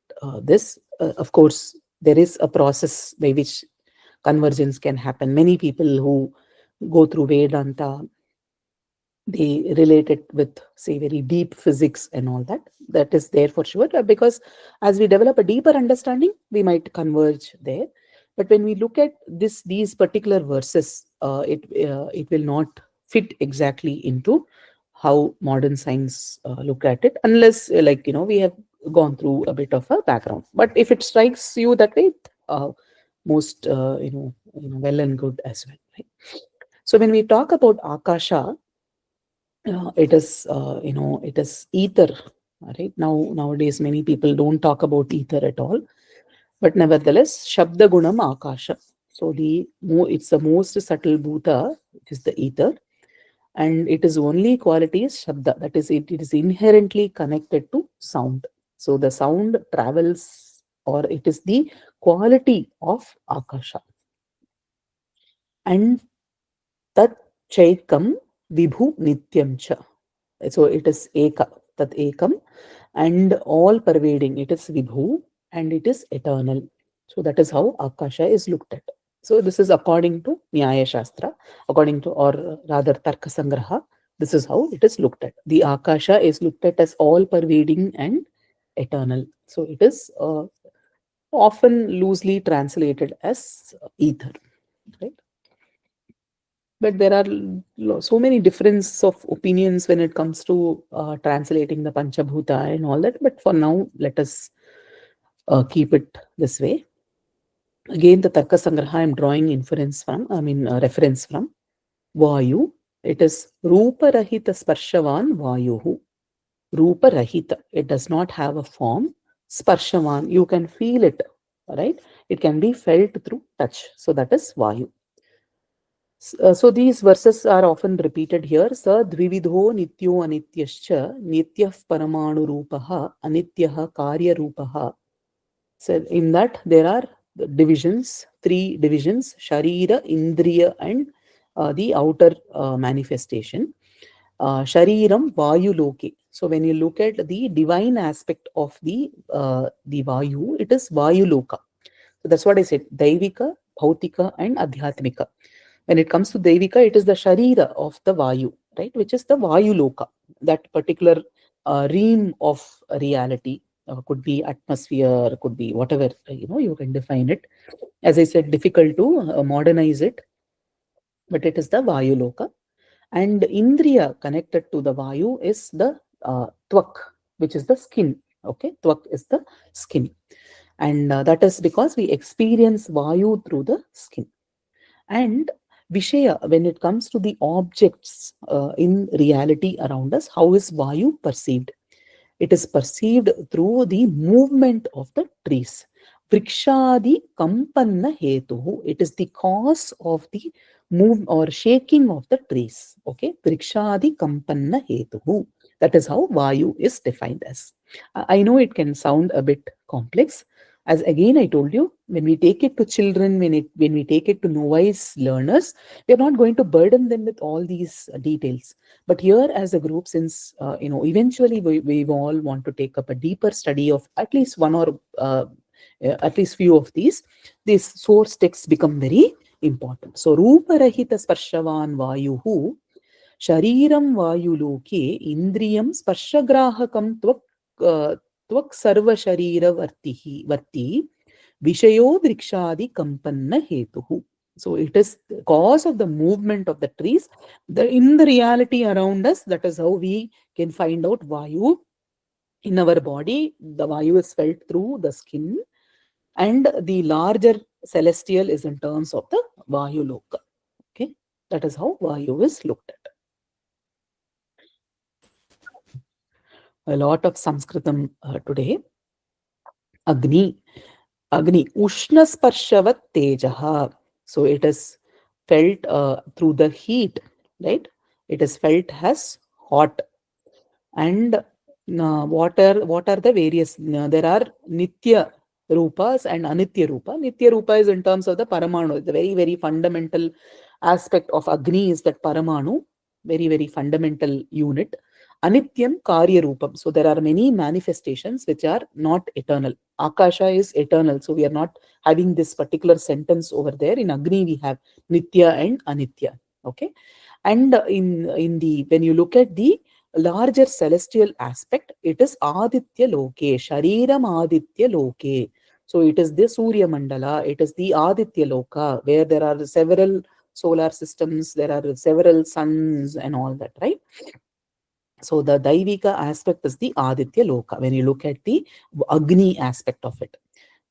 this. Of course, there is a process by which convergence can happen. Many people who go through Vedanta, they relate it with, say, very deep physics and all that. That is there for sure, because as we develop a deeper understanding, we might converge there. But when we look at these particular verses, it will not fit exactly into how modern science look at it, unless we have gone through a bit of a background. But if it strikes you that way, most well and good as well, right? So when we talk about Akasha, it is ether, right? Nowadays many people don't talk about ether at all, but nevertheless, Shabda Gunam Akasha. So it's the most subtle bhuta, which is the ether, and it is only quality is Shabda. That is, it is inherently connected to sound. So the sound travels, or it is the quality of Akasha. And Tat Chaikam Vibhu Nityam Cha. So it is Eka, Tat Ekam, and all pervading. It is Vibhu and it is eternal. So that is how Akasha is looked at. So this is according to Nyaya Shastra, according to, or rather Tarka Sangraha. This is how it is looked at. The Akasha is looked at as all pervading and eternal. So it is often loosely translated as ether, right? But there are so many difference of opinions when it comes to translating the Panchabhuta and all that. But for now, let us keep it this way. Again, the Tarka Sangraha I am drawing reference from Vayu. It is Rupa Rahita Sparshavan Vayuhu. Rupa Rahita. It does not have a form. Sparshavan. You can feel it, right? It can be felt through touch. So that is Vayu. So these verses are often repeated here. Sa dvividho nityo anityascha nityah paramanu rupaha anityah karya rupaha. So in that there are divisions, 3 divisions: Sharira, Indriya, and the outer manifestation. Shariram Vayu Loke. So when you look at the divine aspect of the Vayu, it is Vayu Loka. So that's what I said: Daivika, Bhautika, and Adhyatmika. When it comes to Devika, it is the Sharira of the Vayu, right? Which is the Vayu Loka, that particular realm of reality. Could be atmosphere, could be whatever, you can define it. As I said, difficult to modernize it, but it is the Vayu Loka. And Indriya connected to the Vayu is the Twak, which is the skin. Okay, Twak is the skin. And that is because we experience Vayu through the skin. And Vishaya, when it comes to the objects in reality around us, how is Vayu perceived? It is perceived through the movement of the trees. Vrikshadi kampanna hetuhu. It is the cause of the move or shaking of the trees. Okay, Vrikshadi kampanna hetuhu. That is how Vayu is defined as. I know it can sound a bit complex. As again I told you, when we take it to children, when we take it to novice learners, we are not going to burden them with all these details. But here, as a group, since eventually we all want to take up a deeper study of at least one or at least few of these source texts become very important. So, Rupa Rahita Sparshavan Vayuhu Shariram Vayuloke Indriyam Sparshagrahakam Tvak Sarva Sharira Varti Vishayo Vrikshadi Kampanna Hetuhu. So it is the cause of the movement of the trees. In the reality around us, that is how we can find out Vayu. In our body, the Vayu is felt through the skin, and the larger celestial is in terms of the Vayu Loka. Okay, that is how Vayu is looked at. A lot of Sanskritam today. Agni, Ushna Sparshavat Tejaha. So it is felt through the heat, right? It is felt as hot. And what are the various? There are Nitya Rupas and Anitya Rupa. Nitya Rupa is in terms of the Paramanu. The very, very fundamental aspect of Agni is that Paramanu, very, very fundamental unit. Anityam Karya Rupam. So there are many manifestations which are not eternal. Akasha is eternal. So we are not having this particular sentence over there. In Agni we have Nitya and Anitya. Okay. And in the when you look at the larger celestial aspect, it is Aditya Loke, Shariram Aditya Loke. So it is the Surya Mandala, it is the Aditya Loka, where there are several solar systems, there are several suns and all that, right? So the Daivika aspect is the Aditya Loka when you look at the Agni aspect of it.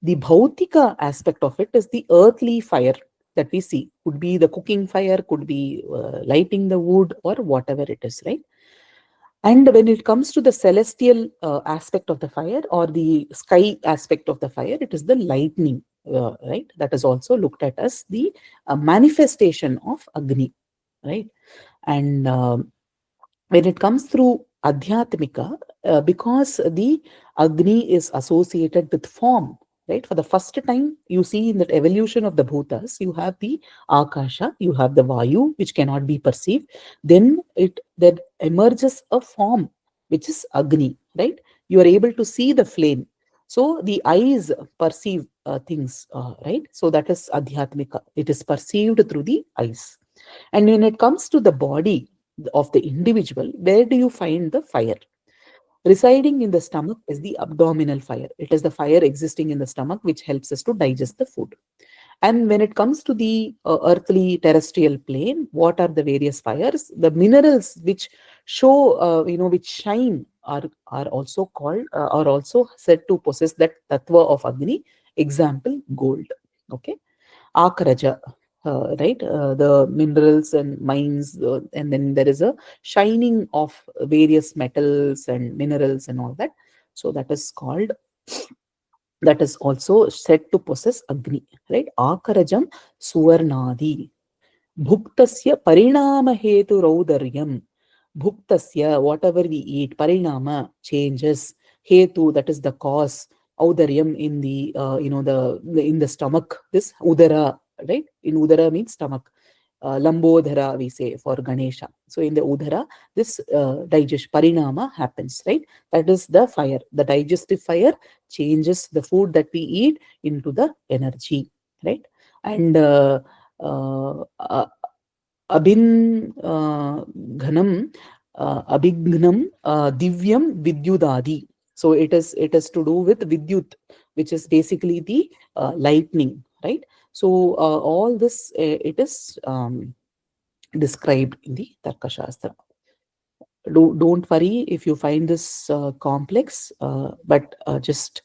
The Bhautika aspect of it is the earthly fire that we see. Could be the cooking fire, could be lighting the wood, or whatever it is, right? And when it comes to the celestial aspect of the fire or the sky aspect of the fire, it is the lightning, right? That is also looked at as the manifestation of Agni, right? And when it comes through Adhyatmika, because the Agni is associated with form, right? For the first time, you see in that evolution of the Bhutas, you have the Akasha, you have the Vayu, which cannot be perceived. Then it that emerges a form, which is Agni, right? You are able to see the flame. So the eyes perceive things, right? So that is Adhyatmika. It is perceived through the eyes. And when it comes to the body of the individual, where do you find the fire? Residing in the stomach is the abdominal fire. It is the fire existing in the stomach which helps us to digest the food. And when it comes to the earthly terrestrial plane, what are the various fires? The minerals which show, which shine are also called, are also said to possess that tattva of Agni. Example, gold. Okay. Akraja, right? The minerals and mines, and then there is a shining of various metals and minerals and all that. So that is called, that is also said to possess Agni, right? Akarajam Suvarnadi. Bhuktasya Parinama Hetu Raudaryam. Bhuktasya, whatever we eat, Parinama, changes. Hetu, that is the cause. Audaryam, in the, in the stomach. This Udara, right? In Udara means stomach. Lambodhara, we say for Ganesha. So in the Udara, this Parinama happens, right? That is the fire. The digestive fire changes the food that we eat into the energy, right? And uh, Abhin Ghanam, Abhignam, Divyam Vidyudadi. So it is to do with Vidyut, which is basically the lightning, right? So all this it is described in the Tarka Shastra. Don't worry if you find this complex, but just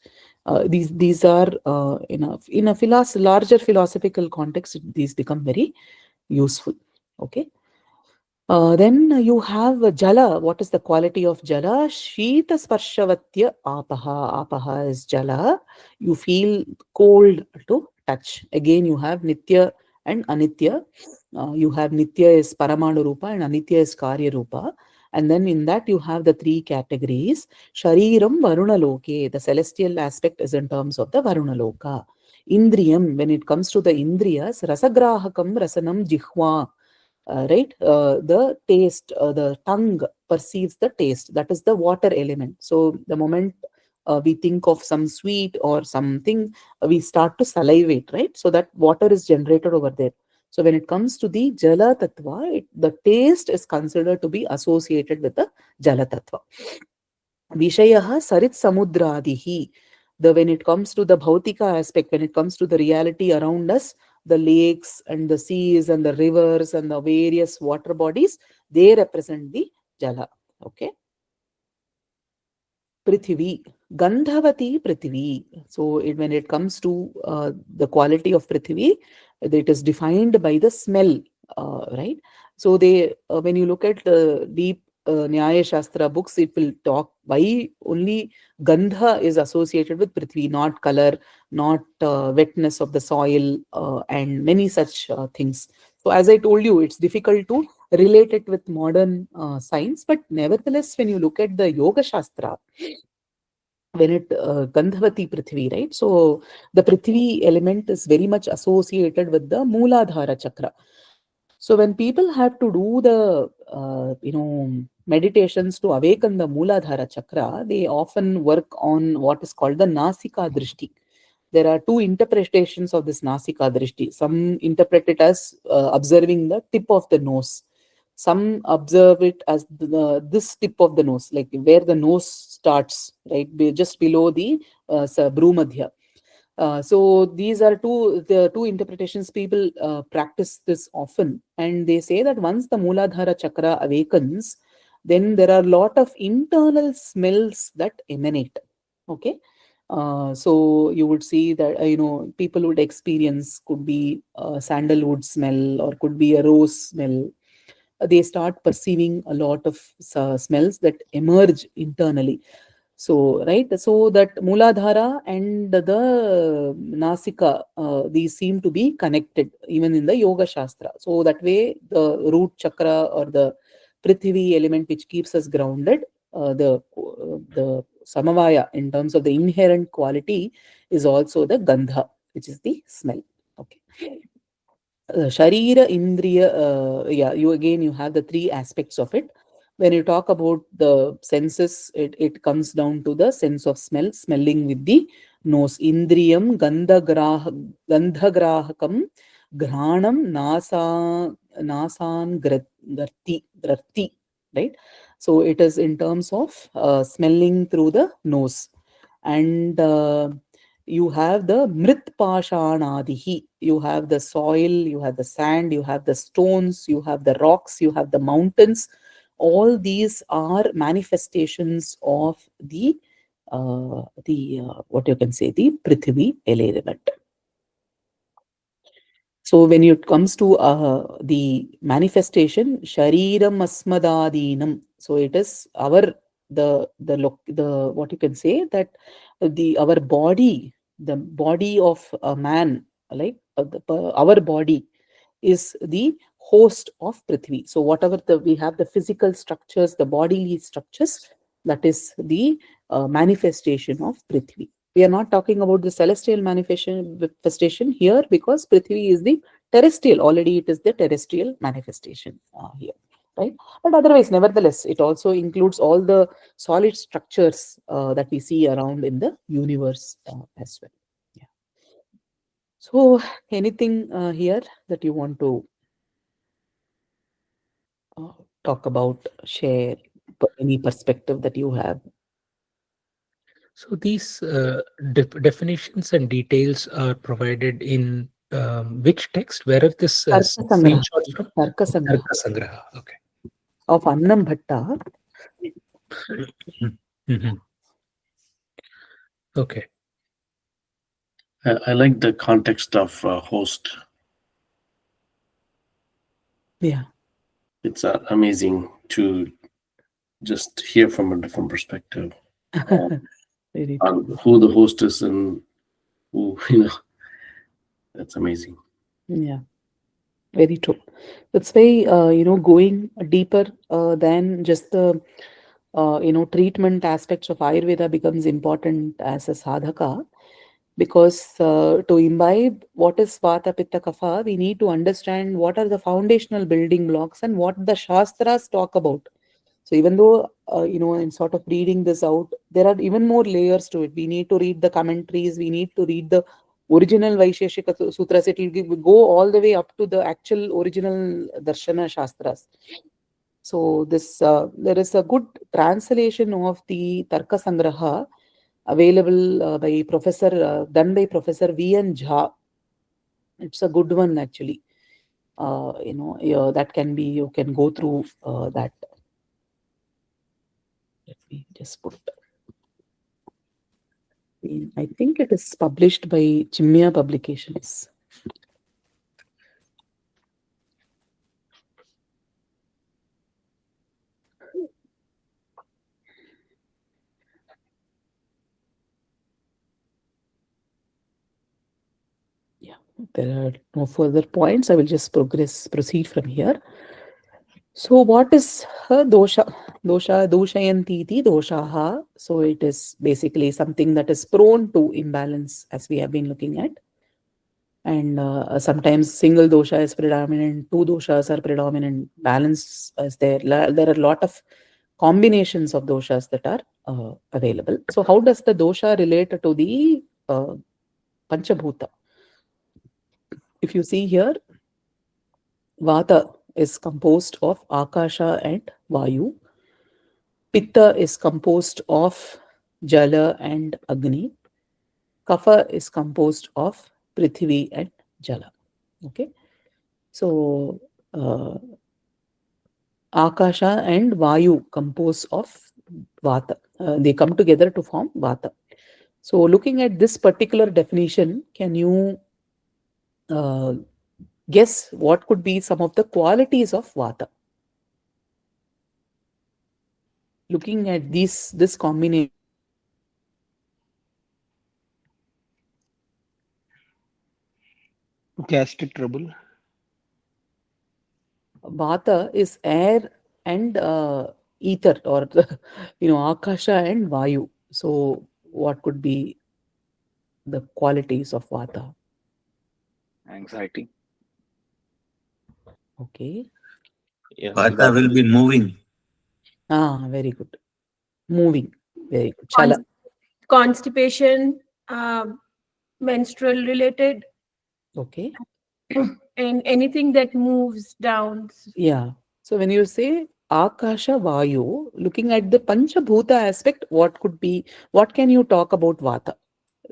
these are in a larger philosophical context, these become very useful. Okay. Then you have Jala. What is the quality of Jala? Shita Sparshavatya Apaha. Apaha is Jala. You feel cold to touch. Again, you have Nitya and Anitya. You have Nitya is Paramanu Rupa and Anitya is Karya Rupa. And then in that you have the three categories. Shariram Varuna Loke. The celestial aspect is in terms of the Varuna Loka. Indriyam, when it comes to the Indriyas, Rasagrahakam Rasanam Jihva. Right, the taste, the tongue perceives the taste, that is the water element. So the moment we think of some sweet or something, we start to salivate, right? So that water is generated over there. So when it comes to the Jala Tattva, the taste is considered to be associated with the Jala Tattva. Vishayaha Sarit Samudradihi. When it comes to the Bhautika aspect, when it comes to the reality around us, the lakes and the seas and the rivers and the various water bodies, they represent the Jala. Okay. Prithvi, Gandhavati Prithvi. So when it comes to the quality of Prithvi, it is defined by the smell, right? So when you look at the deep Nyaya Shastra books, it will talk why only Gandha is associated with Prithvi, not color, not wetness of the soil, and many such things. So as I told you, it's difficult to relate it with modern science, but nevertheless, when you look at the Yoga Shastra, when it Gandhavati Prithvi, right? So the Prithvi element is very much associated with the Mooladhara Chakra. So when people have to do the meditations to awaken the Mooladhara Chakra, they often work on what is called the Nasika Drishti. there are two interpretations of this Nasika Drishti. Some interpret it as observing the tip of the nose. Some observe it as this tip of the nose, like where the nose starts, right, just below the Bhrumadhya. So these are the two interpretations. People practice this often, and they say that once the Mooladhara chakra awakens, then there are a lot of internal smells that emanate. Okay. So you would see that people would experience, could be a sandalwood smell or could be a rose smell. They start perceiving a lot of smells that emerge internally. So, right, so that Mooladhara and the Nasika, these seem to be connected even in the Yoga Shastra. So that way, the root chakra or the Prithvi element which keeps us grounded, the Samavaya in terms of the inherent quality is also the Gandha, which is the smell. Okay. Sharira, Indriya, you have the three aspects of it. When you talk about the senses, it comes down to the sense of smell, smelling with the nose. Indriyam, gandhagrahakam, granam, nasan, grati, right? So it is in terms of smelling through the nose. And you have the mrit pashanadihi. You have the soil, you have the sand, you have the stones, you have the rocks, you have the mountains. All these are manifestations of the what you can say, the Prithvi element. So when it comes to the manifestation, Shariram Asmadadinam. So it is our the what you can say, that our body, the body of a man, like our body is the host of Prithvi. So whatever we have, the physical structures, the bodily structures, that is the manifestation of Prithvi. We are not talking about the celestial manifestation here, because Prithvi is the terrestrial. Already it is the terrestrial manifestation here, right? But otherwise, nevertheless, it also includes all the solid structures that we see around in the universe as well. Yeah. So anything here that you want to talk about, share any perspective that you have? So these definitions and details are provided in which text? Where are this Tarka Sangraha. screenshots from? Tarka Oh, Sangraha Tarka Sangraha. Okay. of Annam Bhatta. Mhm. Okay. I like the context of host. Yeah. It's amazing to just hear from a different perspective Very true. on who the host is and who, that's amazing. Yeah. Very true. That's why, going deeper than just the, treatment aspects of Ayurveda becomes important as a sadhaka, because to imbibe what is Vata, Pitta, Kapha, we need to understand what are the foundational building blocks and what the Shastras talk about. So even though, in sort of reading this out, there are even more layers to it. We need to read the commentaries, we need to read the original Vaisheshika Sutras. It will go all the way up to the actual original Darshana Shastras. So this there is a good translation of the Tarka Sangraha available done by Professor V.N. Jha. It's a good one actually. That can be, you can go through that. Let me just put. I think it is published by Chimya Publications. Yeah, there are no further points. I will just proceed from here. So what is dosha? Doshayanti iti doshaha. So it is basically something that is prone to imbalance, as we have been looking at. And sometimes single dosha is predominant, two doshas are predominant, balance is there. There are a lot of combinations of doshas that are available. So how does the dosha relate to the Panchabhuta. If you see here, Vata is composed of Akasha and Vayu. Pitta is composed of Jala and Agni. Kapha is composed of Prithvi and Jala. Okay. So, Akasha and Vayu compose of Vata. They come together to form Vata. So, looking at this particular definition, can you uh, guess what could be some of the qualities of Vata? Looking at this combination, Gastric trouble. Vata is air and ether, or Akasha and Vayu. So, what could be the qualities of Vata? Anxiety. Okay. Yeah, Vata will be moving. Very good. Moving. Very good. Con- Chala. Constipation, menstrual related, Okay. and anything that moves down. Yeah. So when you say Akasha Vayu, looking at the Panchabhuta aspect, what can you talk about Vata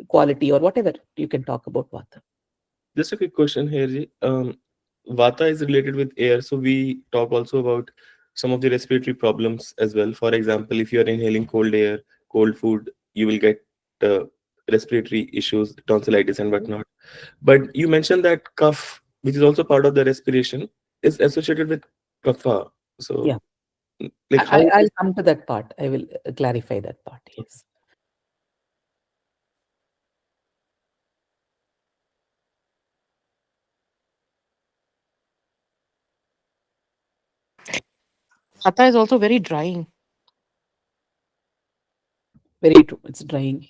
quality or whatever you can talk about Vata? just a quick question here, Ji. Vata is related with air, so we talk also about some of the respiratory problems as well. For example, if you are inhaling cold air, cold food, you will get uh, respiratory issues, tonsillitis, and whatnot. But you mentioned that cough, which is also part of the respiration, is associated with kapha. Yeah. So, like how? I'll come to that part. I will clarify that part. Yes. Hatha is also very drying. Very true. It's drying.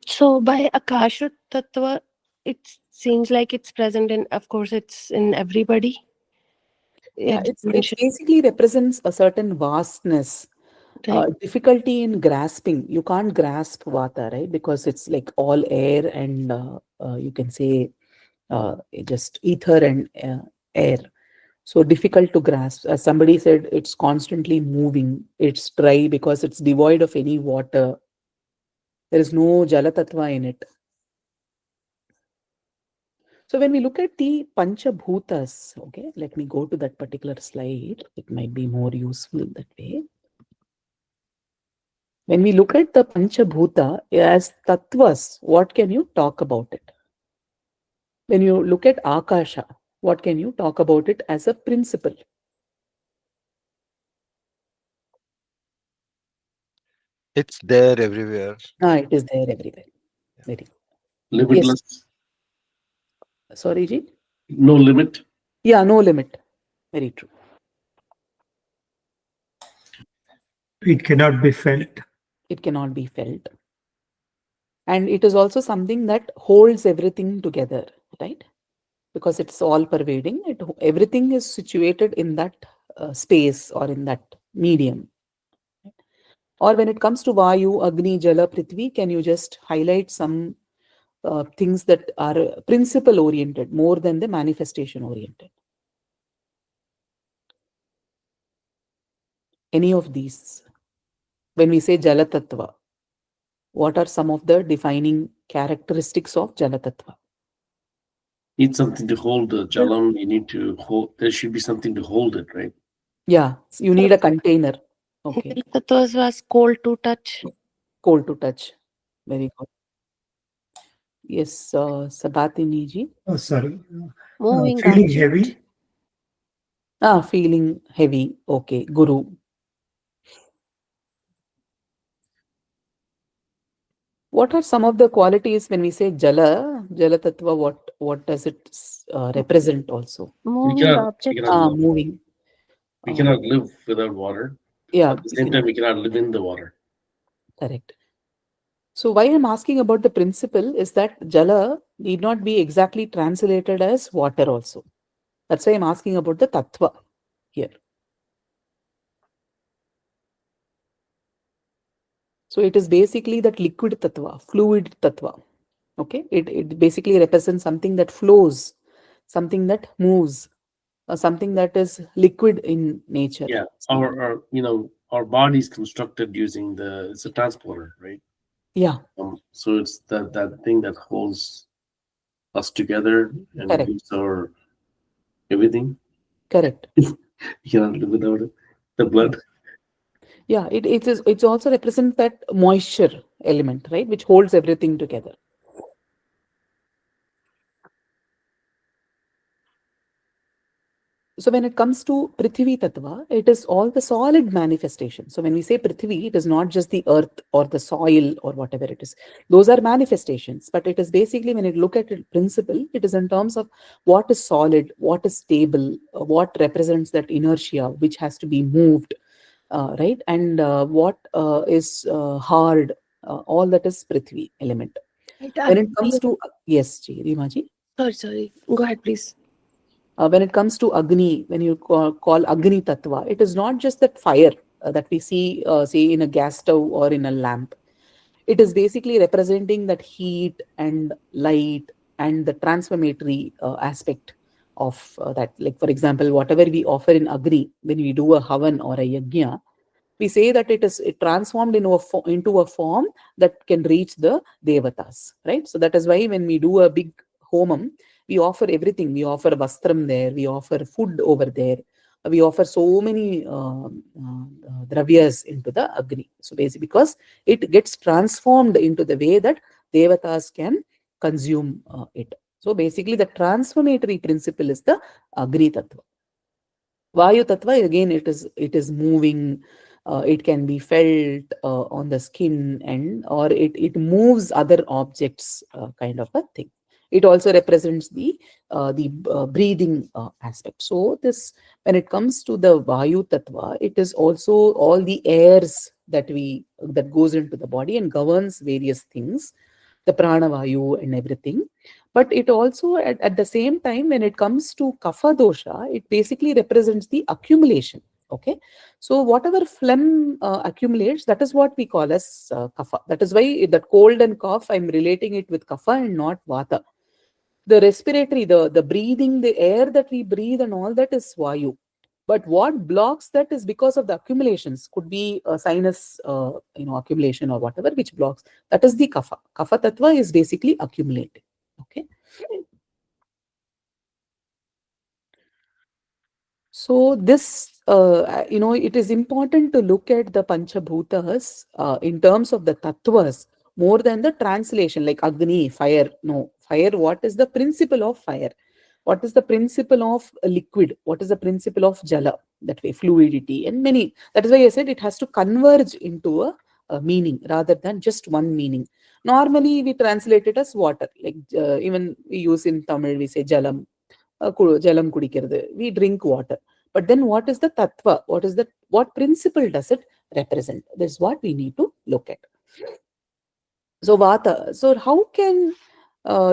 So by Akasha Tattva, it seems like it's present in, of course, it's in everybody. Yeah, It it's basically represents a certain vastness, right. difficulty in grasping. You can't grasp Vata, right? Because it's like all air and you can say just ether and air. So difficult to grasp. As somebody said, it's constantly moving. It's dry because it's devoid of any water. There is no Jala Tattva in it. So when we look at the Panchabhutas, okay, let me go to that particular slide. It might be more useful that way. When we look at the Panchabhuta as tattvas, what can you talk about it? When you look at Akasha, what can you talk about it as a principle? It's there everywhere. It is there everywhere. Very good. Limitless. Yes. Sorry, Ji? No limit. Yeah, no limit. Very true. It cannot be felt. It cannot be felt. And it is also something that holds everything together, right? Because it's all pervading. Everything is situated in that space or in that medium. Or when it comes to Vayu, Agni, Jala, Prithvi, can you just highlight some things that are principle oriented more than the manifestation oriented? Any of these? When we say Jala Tattva, what are some of the defining characteristics of Jala Tattva? Need something to hold the jalam. You need to hold. There should be something to hold it, right? Yeah, so you need a container. Okay. Tattva was cold to touch. Cold to touch. Very good. Yes, Sabatini ji. Oh, sorry. Moving Feeling object. heavy. Feeling heavy. Okay, Guru. What are some of the qualities when we say Jala Tattva? What does it represent also? Moving object. Moving. We cannot live without water. Yeah. At the same time, we cannot live in the water. Correct. So why I'm asking about the principle is that Jala need not be exactly translated as water also. That's why I'm asking about the Tattva here. So it is basically that liquid tattva, fluid tattva. Okay, it basically represents something that flows, something that moves, something that is liquid in nature. Yeah, our body is constructed using it's a transporter, right? Yeah, So it's that thing that holds us together and correct, gives our everything. correct. You cannot live without it. The blood. Yeah, it also represents that moisture element, right, which holds everything together. So when it comes to Prithvi Tattva, it is all the solid manifestation. So when we say Prithvi, it is not just the earth or the soil or whatever it is. Those are manifestations, but it is basically, when you look at it principle, it is in terms of what is solid, what is stable, what represents that inertia which has to be moved, right? And what is hard, all that is Prithvi element. Right, When it comes to, yes, Rima ji. sorry. Go ahead, please. When it comes to Agni, when you call Agni Tattva, it is not just that fire that we see, say, in a gas stove or in a lamp. It is basically representing that heat and light and the transformatory aspect of that. Like, for example, whatever we offer in Agni, when we do a Havan or a Yajna, we say that it transformed into a form that can reach the devatas, right? So that is why when we do a big homam, we offer everything. We offer vastram there, we offer food over there, we offer so many dravyas into the Agni. So basically, because it gets transformed into the way that devatas can consume it. So basically, the transformatory principle is the Agni Tattva. Vayu Tattva, again, it is moving. It can be felt on the skin, and or it moves other objects, kind of a thing. It also represents the breathing aspect. So this, when it comes to the Vayu Tattva, it is also all the airs that goes into the body and governs various things, the prana vayu and everything. But it also, at the same time, when it comes to kapha dosha, it basically represents the accumulation. Okay, so whatever phlegm accumulates, that is what we call as kapha. That is why that cold and cough, I'm relating it with kapha and not vata. The respiratory, the breathing, the air that we breathe and all that is vayu. But what blocks that is because of the accumulations. Could be a sinus, accumulation or whatever, which blocks. That is the kapha. Kapha tattva is basically accumulating. Okay. So this, it is important to look at the Panchabhutas in terms of the tattvas more than the translation, like Agni, fire. No, fire, what is the principle of fire? What is the principle of a liquid? What is the principle of Jala? That way, fluidity and many. That is why I said it has to converge into a meaning rather than just one meaning. Normally, we translate it as water. Like even we use in Tamil, we say Jalam. Jalam kudikiradu. We drink water. But then what is the tattva? What principle does it represent? That's what we need to look at. So vata. So how can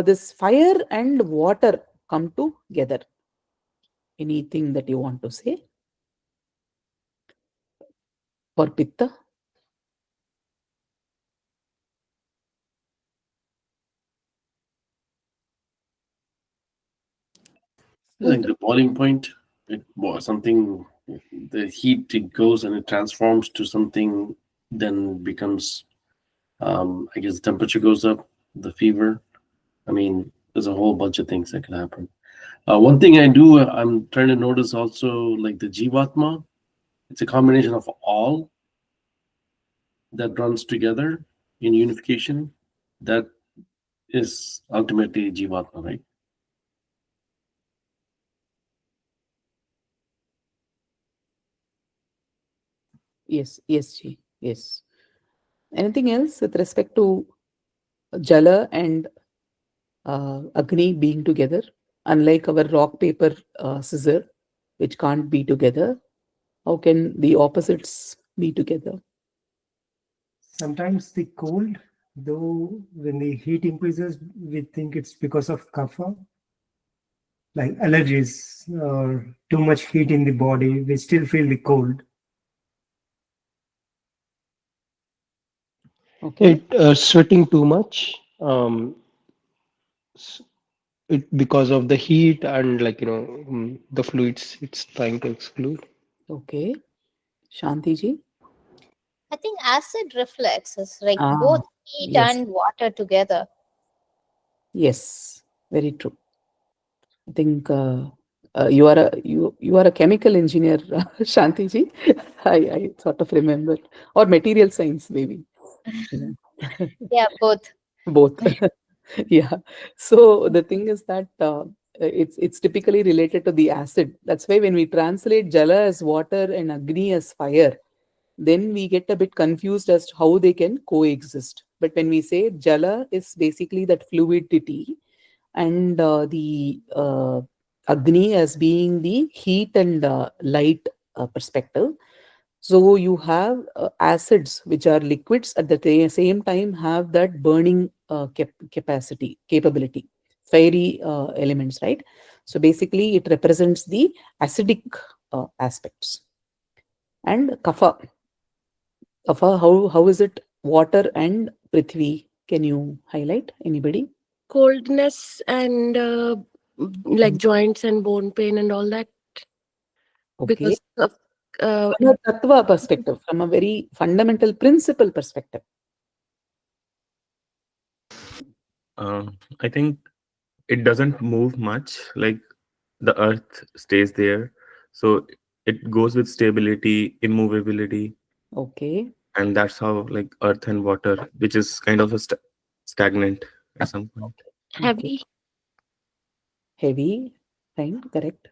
this fire and water come together? Anything that you want to say? For pitta? Like the boiling point, something, the heat, it goes and it transforms to something, then becomes, I guess, temperature goes up, the fever. I mean, there's a whole bunch of things that can happen. One thing I'm trying to notice also, like the Jivatma, it's a combination of all that runs together in unification. That is ultimately Jivatma, right? Yes, yes. Anything else with respect to Jala and Agni being together? Unlike our rock, paper, scissor, which can't be together, how can the opposites be together? Sometimes the cold, though when the heat increases, we think it's because of kapha, like allergies or too much heat in the body, we still feel the cold. Okay. Sweating too much. S- it because of the heat and the fluids it's trying to exclude. Okay. Shanti ji. I think acid reflux is like Ah, both heat yes. and water together. Yes. Very true. I think you are a chemical engineer, Shanti ji. I sort of remember, or material science maybe. You know. Yeah, both. Both. Yeah. So the thing is that it's typically related to the acid. That's why when we translate Jala as water and Agni as fire, then we get a bit confused as to how they can coexist. But when we say Jala is basically that fluidity, and the Agni as being the heat and light perspective. So you have acids which are liquids at the same time have that burning capability, fiery elements, right? So basically it represents the acidic aspects. And kapha. Kapha, how is it water and Prithvi? Can you highlight anybody? Coldness and like joints and bone pain and all that Okay. because of From a tattva perspective, from a very fundamental principle perspective. I think it doesn't move much. Like the earth stays there, so it goes with stability, immovability, Okay. and that's how like earth and water, which is kind of a stagnant at some point. heavy. Heavy, fine, correct.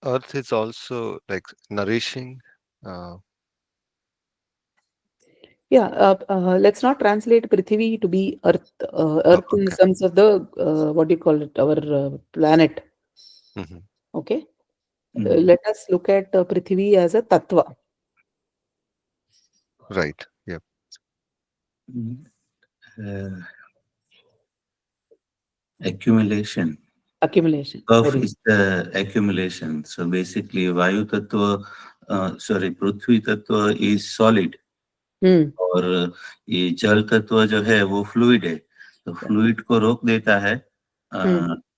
Earth is also like nourishing. Uh, Yeah, let's not translate Prithvi to be Earth, oh, Earth in the okay. sense of the, what do you call it, our planet. Mhm. Okay. Let us look at Prithvi as a tattva. Right. Yep. Uh, accumulation. Accumulation. Earth Very is the accumulation. So basically, Vayu Tattva, Prithvi Tattva is solid. good. और ये जल तत्व जो है वो fluid है, तो fluid को रोक देता है।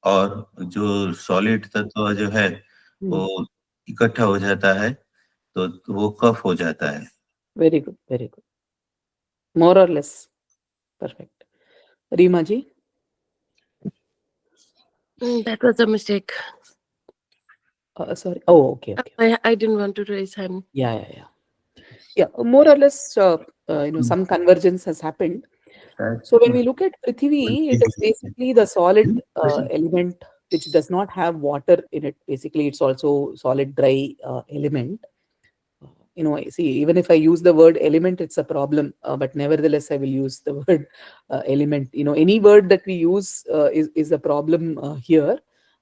और जो सॉलिड तत्व जो है वो इकट्ठा हो जाता है, तो वो कफ हो जाता है। Very good, very good. More or less. Perfect. Reema ji? That was a mistake. Sorry. Oh, okay, okay. I didn't want to raise hand. Yeah. Yeah, more or less, some convergence has happened. So when we look at Prithvi, it is basically the solid element which does not have water in it. Basically, it's also solid dry element. See, even if I use the word element, it's a problem. But nevertheless, I will use the word element. Any word that we use is a problem here.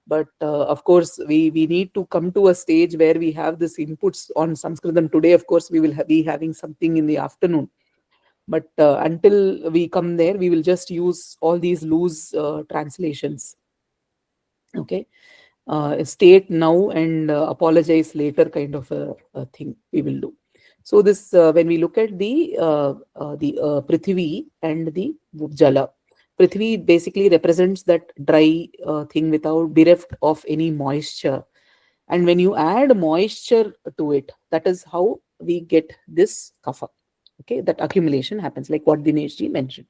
But of course, we need to come to a stage where we have this inputs on Sanskritam. Today, of course, we will be having something in the afternoon. But until we come there, we will just use all these loose translations. Okay. State now and apologize later kind of a thing we will do. So this, when we look at the Prithvi and the Jala, Prithvi basically represents that dry thing without bereft of any moisture. And when you add moisture to it, that is how we get this kapha. Okay, that accumulation happens, like what Dinesh ji mentioned.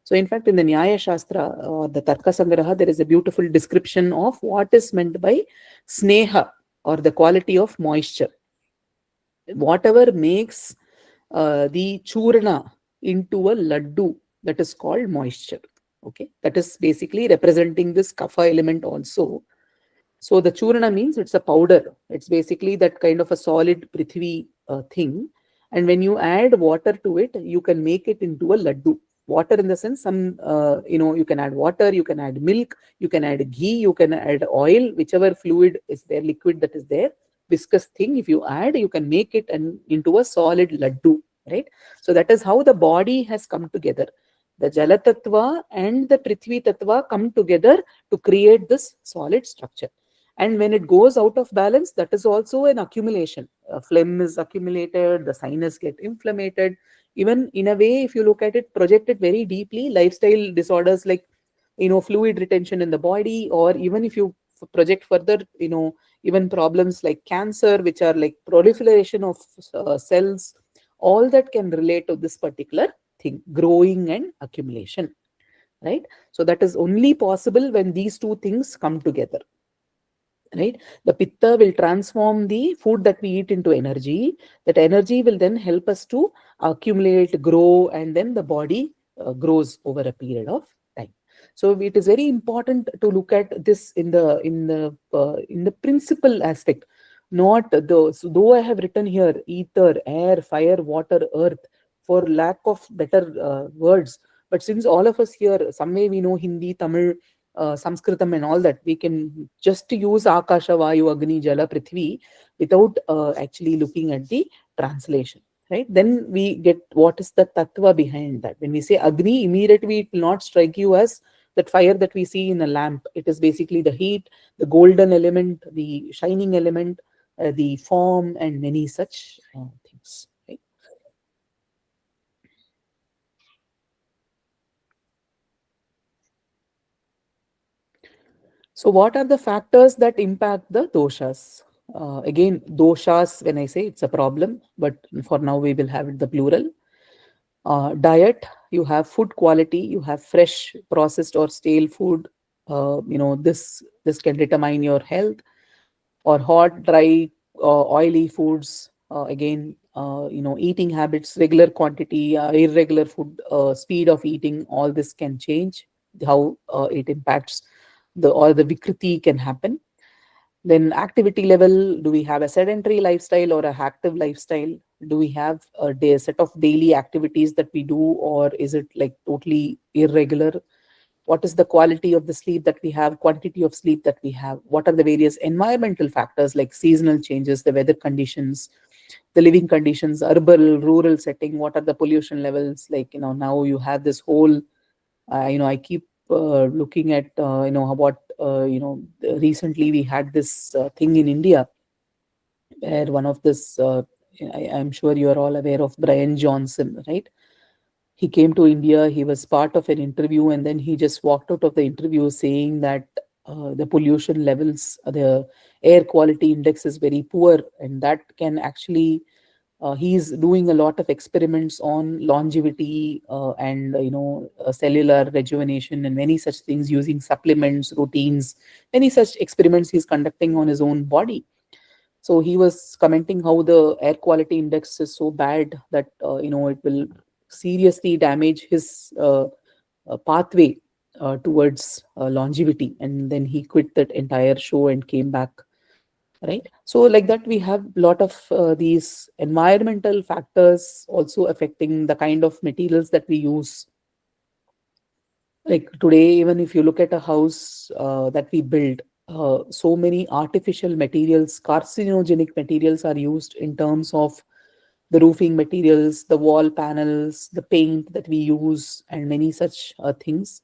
So, in fact, in the Nyaya Shastra or the Tarka Sangraha, there is a beautiful description of what is meant by sneha or the quality of moisture. Whatever makes the churna into a laddu, that is called moisture. Okay, that is basically representing this kapha element also. So the churna means it's a powder. It's basically that kind of a solid prithvi thing. And when you add water to it, you can make it into a laddu. Water in the sense, you can add water, you can add milk, you can add ghee, you can add oil, whichever fluid is there, liquid that is there, viscous thing. If you add, you can make it into a solid laddu, right? So that is how the body has come together. The Jala Tattva and the Prithvi Tattva come together to create this solid structure. And when it goes out of balance, that is also an accumulation. phlegm is accumulated, the sinus get inflamed. Even in a way, if you look at it, project it very deeply, lifestyle disorders like, fluid retention in the body, or even if you project further, even problems like cancer, which are like proliferation of cells, all that can relate to this particular thing, growing and accumulation, right? So that is only possible when these two things come together, right? The pitta will transform the food that we eat into energy. That energy will then help us to accumulate, grow, and then the body grows over a period of time. So it is very important to look at this in the principal aspect, not those. Though I have written here ether, air, fire, water, earth, for lack of better words, but since all of us here, some way we know Hindi, Tamil, Sanskritam and all that, we can just use Akasha, Vayu, Agni, Jala, Prithvi without actually looking at the translation, right? Then we get what is the tattva behind that. When we say Agni, immediately it will not strike you as that fire that we see in a lamp. It is basically the heat, the golden element, the shining element, the form, and many such things, right? So what are the factors that impact the doshas? Again, doshas, when I say it's a problem, but for now we will have it the plural. Diet, you have food quality, you have fresh, processed or stale food. This can determine your health. Or hot, dry, oily foods. Again, eating habits, regular quantity, irregular food, speed of eating, all this can change how it impacts the vikriti can happen. Then activity level, do we have a sedentary lifestyle or a active lifestyle? Do we have a set of daily activities that we do, or is it like totally irregular? What is the quality of the sleep that we have, quantity of sleep that we have? What are the various environmental factors like seasonal changes, the weather conditions, the living conditions, urban, rural setting? What are the pollution levels? Like, now you have this whole, I keep looking at, what, recently we had this thing in India where one of this, I'm sure you are all aware of Brian Johnson, right? He came to India, he was part of an interview, and then he just walked out of the interview saying that the pollution levels, the air quality index is very poor, and that can actually, he's doing a lot of experiments on longevity and cellular rejuvenation and many such things using supplements, routines, many such experiments he's conducting on his own body. So he was commenting how the air quality index is so bad that it will seriously damage his pathway towards longevity. And then he quit that entire show and came back. Right. So like that, we have a lot of these environmental factors also affecting the kind of materials that we use. Like today, even if you look at a house that we build, so many artificial materials, carcinogenic materials are used in terms of the roofing materials, the wall panels, the paint that we use, and many such things.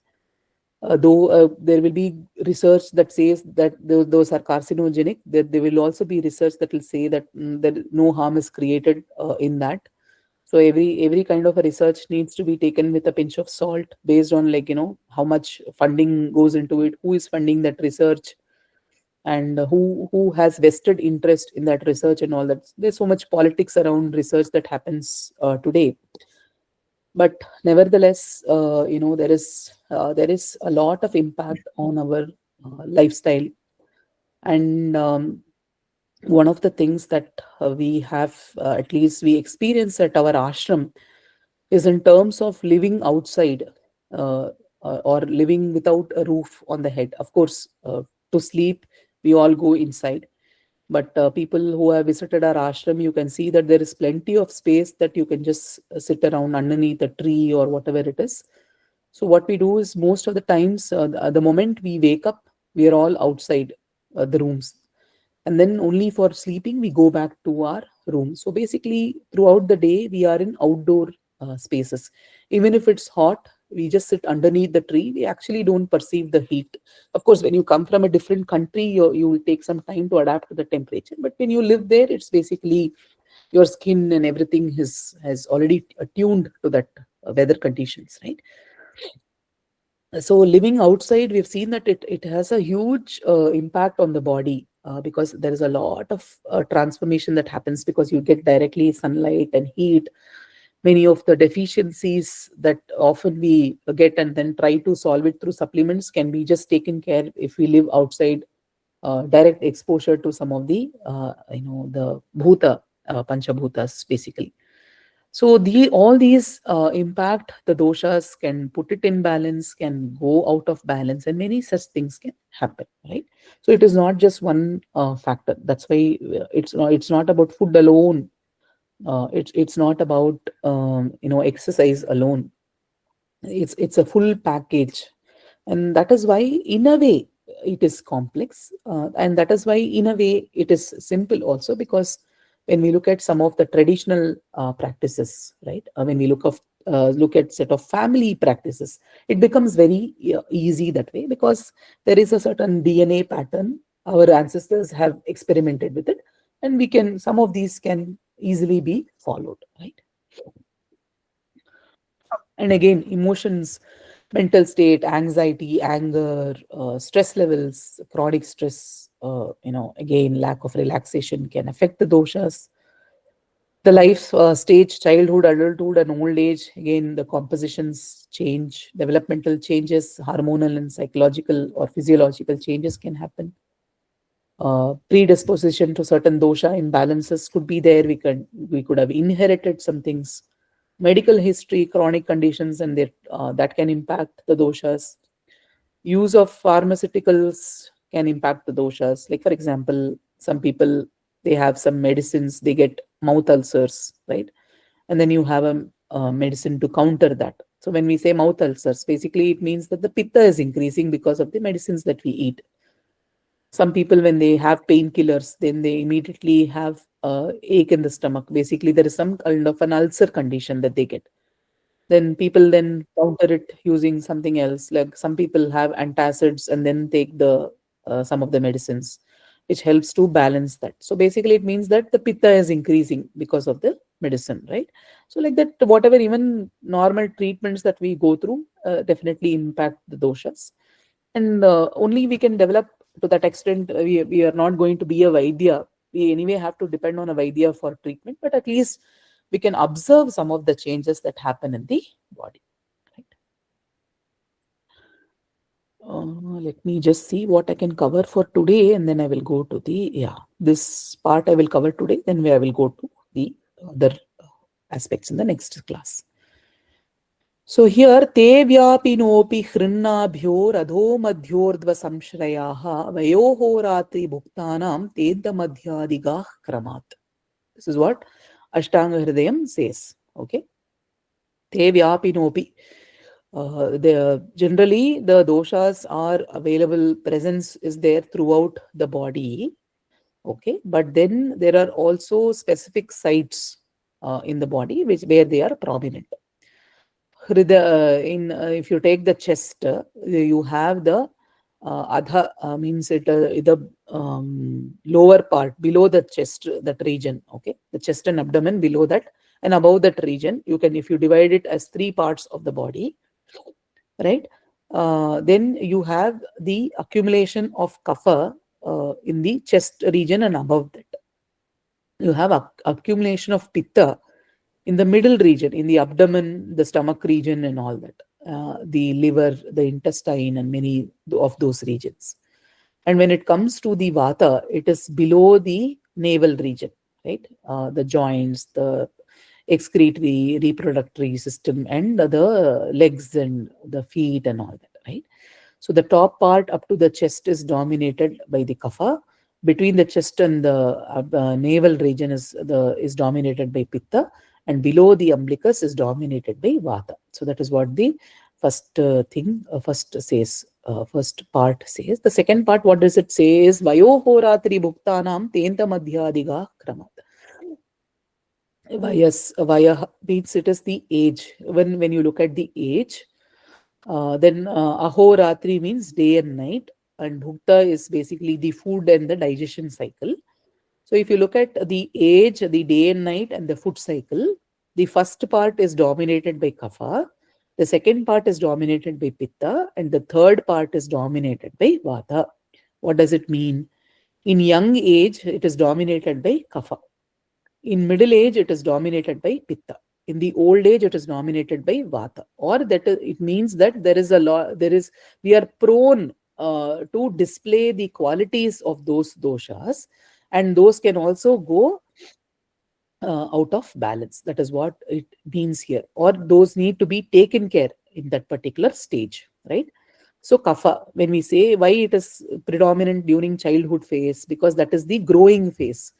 Though there will be research that says that those are carcinogenic, there will also be research that will say that that no harm is created in that. So every kind of a research needs to be taken with a pinch of salt based on, like, how much funding goes into it, who is funding that research, and who has vested interest in that research and all that. There's so much politics around research that happens today. But nevertheless, there is a lot of impact on our lifestyle. And one of the things that we have, at least we experience at our ashram, is in terms of living outside, uh, or living without a roof on the head. Of course, to sleep we all go inside, but people who have visited our ashram, you can see that there is plenty of space that you can just sit around underneath a tree or whatever it is. So what we do is, most of the times, the moment we wake up, we are all outside the rooms, and then only for sleeping we go back to our room. So basically throughout the day we are in outdoor spaces. Even if it's hot, we just sit underneath the tree, we actually don't perceive the heat. Of course, when you come from a different country, you will take some time to adapt to the temperature. But when you live there, it's basically your skin and everything has already attuned to that weather conditions, right? So living outside, we've seen that it has a huge impact on the body, because there is a lot of transformation that happens because you get directly sunlight and heat. Many of the deficiencies that often we get and then try to solve it through supplements can be just taken care if we live outside, direct exposure to some of the the bhuta, panchabhutas basically. So all these impact the doshas, can put it in balance, can go out of balance, and many such things can happen, right? So it is not just one factor. That's why it's not about food alone. It's not about exercise alone. It's a full package, and that is why in a way it is complex, and that is why in a way it is simple also, because when we look at some of the traditional practices, right, when we look at set of family practices, it becomes very easy that way, because there is a certain DNA pattern our ancestors have experimented with it, and we can some of these can easily be followed, right? And again, emotions, mental state, anxiety, anger, stress levels, chronic stress, again, lack of relaxation can affect the doshas. The life stage, childhood, adulthood, and old age, again, the compositions change, developmental changes, hormonal and psychological or physiological changes can happen. Predisposition to certain dosha imbalances could be there. We could have inherited some things, medical history, chronic conditions, and that can impact the doshas. Use of pharmaceuticals can impact the doshas. Like for example, some people, they have some medicines, they get mouth ulcers, right? And then you have a medicine to counter that. So when we say mouth ulcers, basically it means that the pitta is increasing because of the medicines that we eat. Some people, when they have painkillers, then they immediately have ache in the stomach. Basically, there is some kind of an ulcer condition that they get. Then people then counter it using something else. Like some people have antacids and then take the some of the medicines, which helps to balance that. So basically, it means that the pitta is increasing because of the medicine, right? So like that, whatever even normal treatments that we go through definitely impact the doshas, and only we can develop to that extent. We are not going to be a vaidya. We anyway have to depend on a vaidya for treatment, but at least we can observe some of the changes that happen in the body, right? Let me just see what I can cover for today, and then I will go to this part I will cover today, then I will go to the other aspects in the next class. So here, te vyapinopi hrinnabhyor adho madhyorddva samshrayaha vayoho ratri bhuktanam tedda madhyadigah kramat. This is what Ashtanga Hridayam says. Okay. Te vyapinopi. Generally, the doshas are available, presence is there throughout the body. Okay. But then there are also specific sites in the body where they are prominent. If you take the chest, you have the adha, means the lower part below the chest, that region. Okay, the chest and abdomen below that, and above that region, if you divide it as three parts of the body, right? Then you have the accumulation of kapha in the chest region, and above that you have accumulation of pitta in the middle region, in the abdomen, the stomach region, and all that, the liver, the intestine, and many of those regions. And when it comes to the vata, it is below the navel region, right? The joints, the excretory, reproductory system, and the legs and the feet, and all that, right? So the top part up to the chest is dominated by the kapha. Between the chest and the navel region is dominated by pitta, and below the umbilicus is dominated by vata. So that is what the first first part says. The second part, what does it say is vayohoratri bhuktanam tenta madhyadiga kramat. Vayas, vaya means it is the age. When you look at the age, Then Ahoratri means day and night, and Bhukta is basically the food and the digestion cycle. So if you look at the age, the day and night, and the food cycle, the first part is dominated by Kapha, the second part is dominated by Pitta, and the third part is dominated by Vata. What does it mean? In young age, it is dominated by Kapha. In middle age, it is dominated by Pitta. In the old age, it is dominated by Vata. Or it means that there is a lot, we are prone to display the qualities of those doshas, and those can also go out of balance. That is what it means here. Or those need to be taken care in that particular stage, right? So kapha, when we say why it is predominant during childhood phase, because that is the growing phase,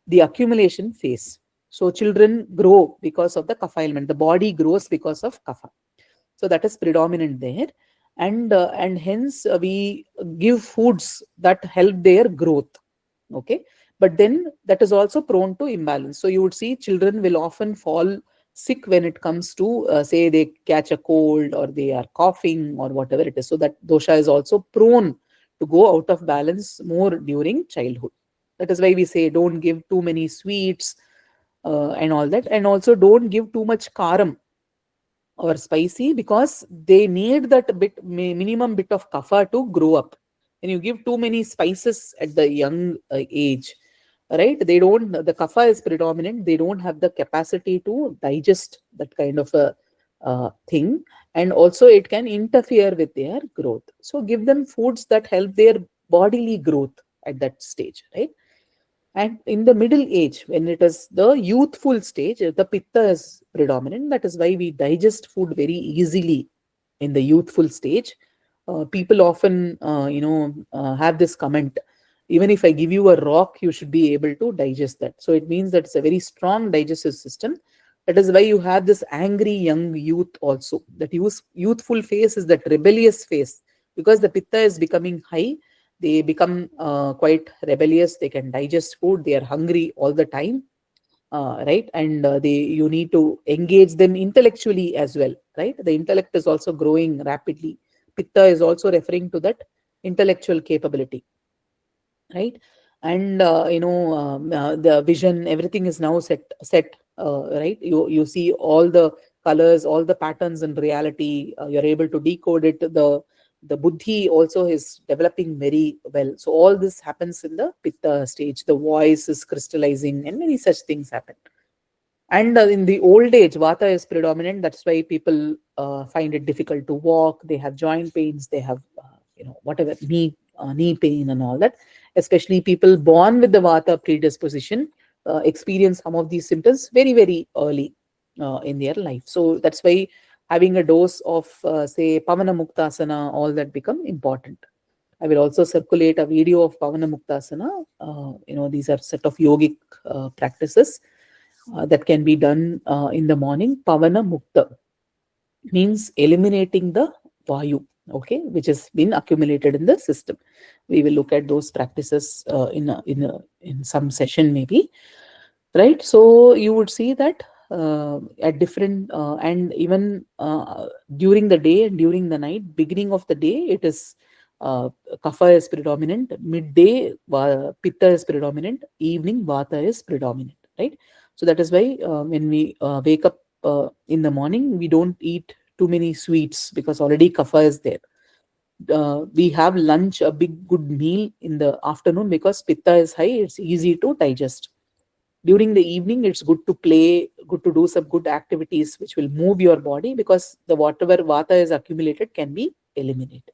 the accumulation phase. So children grow because of the kapha element. The body grows because of kapha. So that is predominant there, and hence we give foods that help their growth. Okay, but then that is also prone to imbalance. So you would see children will often fall sick when it comes to say they catch a cold or they are coughing or whatever it is. So that dosha is also prone to go out of balance more during childhood. That is why we say don't give too many sweets and all that, and also don't give too much karam or spicy, because they need that minimum bit of kapha to grow up. When you give too many spices at the young age, right, they don't, the kapha is predominant, they don't have the capacity to digest that kind of a thing, and also it can interfere with their growth. So give them foods that help their bodily growth at that stage, right? And in the middle age, when it is the youthful stage, the pitta is predominant. That is why we digest food very easily in the youthful stage. People often, have this comment: even if I give you a rock, you should be able to digest that. So it means that it's a very strong digestive system. That is why you have this angry young youth also. That youthful phase is that rebellious phase, because the pitta is becoming high. They become quite rebellious. They can digest food. They are hungry all the time, right? And you need to engage them intellectually as well, right? The intellect is also growing rapidly. Pitta is also referring to that intellectual capability, right? And the vision, everything is now set, right? You see all the colors, all the patterns in reality. You're able to decode it. The buddhi also is developing very well. So all this happens in the pitta stage. The voice is crystallizing and many such things happen. And in the old age, vata is predominant. That's why people find it difficult to walk. They have joint pains. They have, whatever, knee pain and all that. Especially people born with the vata predisposition experience some of these symptoms very, very early in their life. So that's why having a dose of, say, Pavana Muktasana, all that become important. I will also circulate a video of Pavana Muktasana. These are set of yogic practices that can be done in the morning. Pavana Mukta means eliminating the Vayu, okay, which has been accumulated in the system. We will look at those practices in some session maybe, right? So you would see that at different and even during the day and during the night, beginning of the day, it is kapha is predominant, midday pitta is predominant, evening vata is predominant, right? So that is why when we wake up in the morning, we don't eat too many sweets, because already kapha is there. We have lunch, a big good meal in the afternoon, because pitta is high, it's easy to digest. During the evening, it's good to play, good to do some good activities which will move your body, because the whatever vata is accumulated can be eliminated.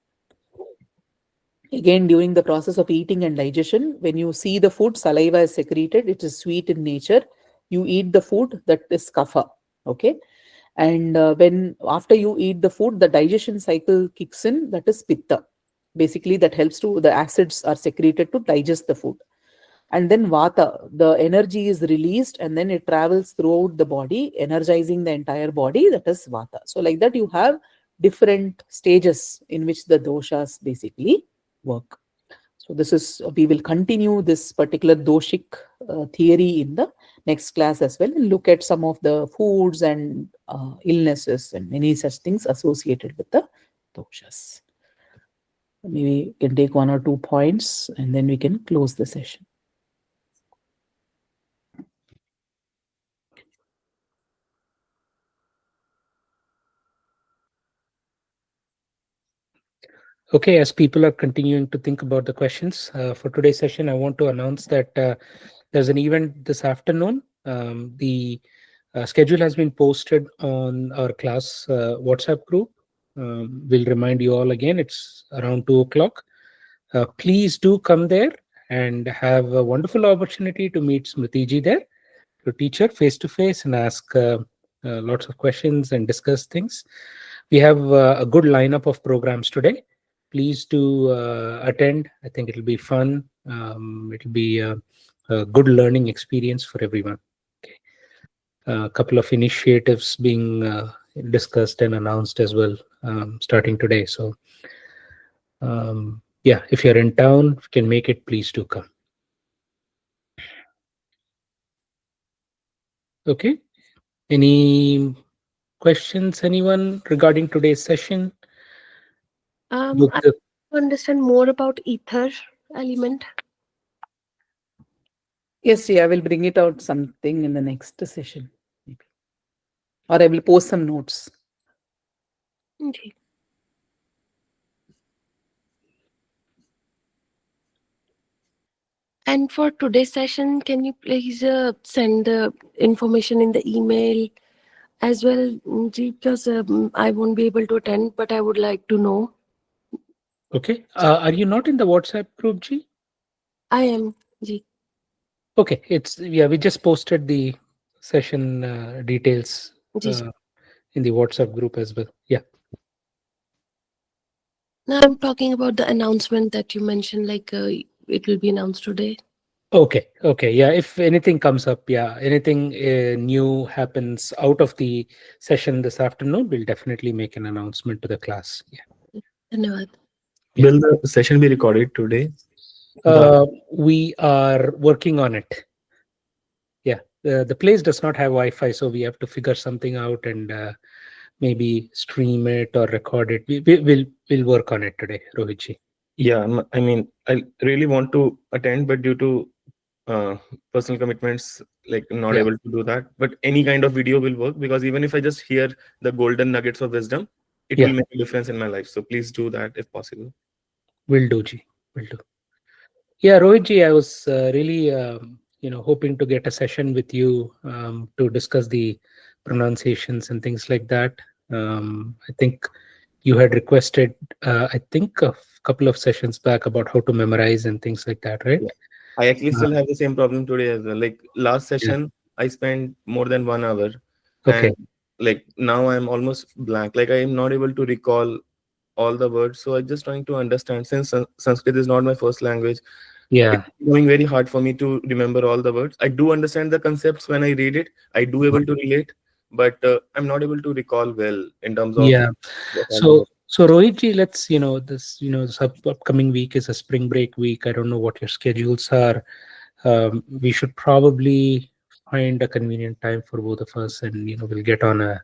Again, during the process of eating and digestion, when you see the food, saliva is secreted, it is sweet in nature. You eat the food, that is kapha, okay? And when after you eat the food, the digestion cycle kicks in, that is pitta. Basically, that helps to, the acids are secreted to digest the food. And then vata, the energy is released and then it travels throughout the body, energizing the entire body, that is vata. So like that, you have different stages in which the doshas basically work. So this is, we will continue this particular doshic theory in the next class as well, and look at some of the foods and illnesses and many such things associated with the doshas. Maybe we can take 1 or 2 points and then we can close the session. Okay, as people are continuing to think about the questions for today's session, I want to announce that there's an event this afternoon. The schedule has been posted on our class WhatsApp group. We'll remind you all again, it's around 2 o'clock. Please do come there and have a wonderful opportunity to meet Smriti there, your teacher, face to face, and ask lots of questions and discuss things. We have a good lineup of programs today. Please do attend. I think it'll be fun. It'll be a good learning experience for everyone. Okay. A couple of initiatives being discussed and announced as well, starting today. So, yeah, if you're in town, if you can make it, please do come. Okay. Any questions, anyone, regarding today's session? I understand more about ether element. Yes, I will bring it out something in the next session, maybe. Or I will post some notes. Okay. And for today's session, can you please send the information in the email as well, Ji, because I won't be able to attend, but I would like to know. Okay. Are you not in the WhatsApp group, Ji? I am, Ji. Okay. We just posted the session details in the WhatsApp group as well. Yeah. Now I'm talking about the announcement that you mentioned, like it will be announced today. Okay. Yeah. If anything comes up, anything new happens out of the session this afternoon, we'll definitely make an announcement to the class. Yeah. Dhanyavad. Will the session be recorded today? We are working on it. Yeah. The place does not have Wi-Fi, so we have to figure something out and maybe stream it or record it. We'll work on it today, Rohitji. Yeah, I mean, I really want to attend, but due to personal commitments, like not able to do that. But any kind of video will work, because even if I just hear the golden nuggets of wisdom, it will make a difference in my life. So please do that if possible. Will do, Ji. Will do. Yeah, Rohitji, I was really hoping to get a session with you to discuss the pronunciations and things like that. I think you had requested, I think a couple of sessions back, about how to memorize and things like that, right? Yeah. I actually still have the same problem today as well. Like last session, I spent more than 1 hour. Okay. And like now I'm almost blank. Like I am not able to recall all the words. So I'm just trying to understand, since Sanskrit is not my first language. Yeah. It's going very hard for me to remember all the words. I do understand the concepts when I read it. I do able to relate, but I'm not able to recall well in terms of. Yeah. So Rohitji, let's, this upcoming week is a spring break week. I don't know what your schedules are. We should probably find a convenient time for both of us, and we'll get on a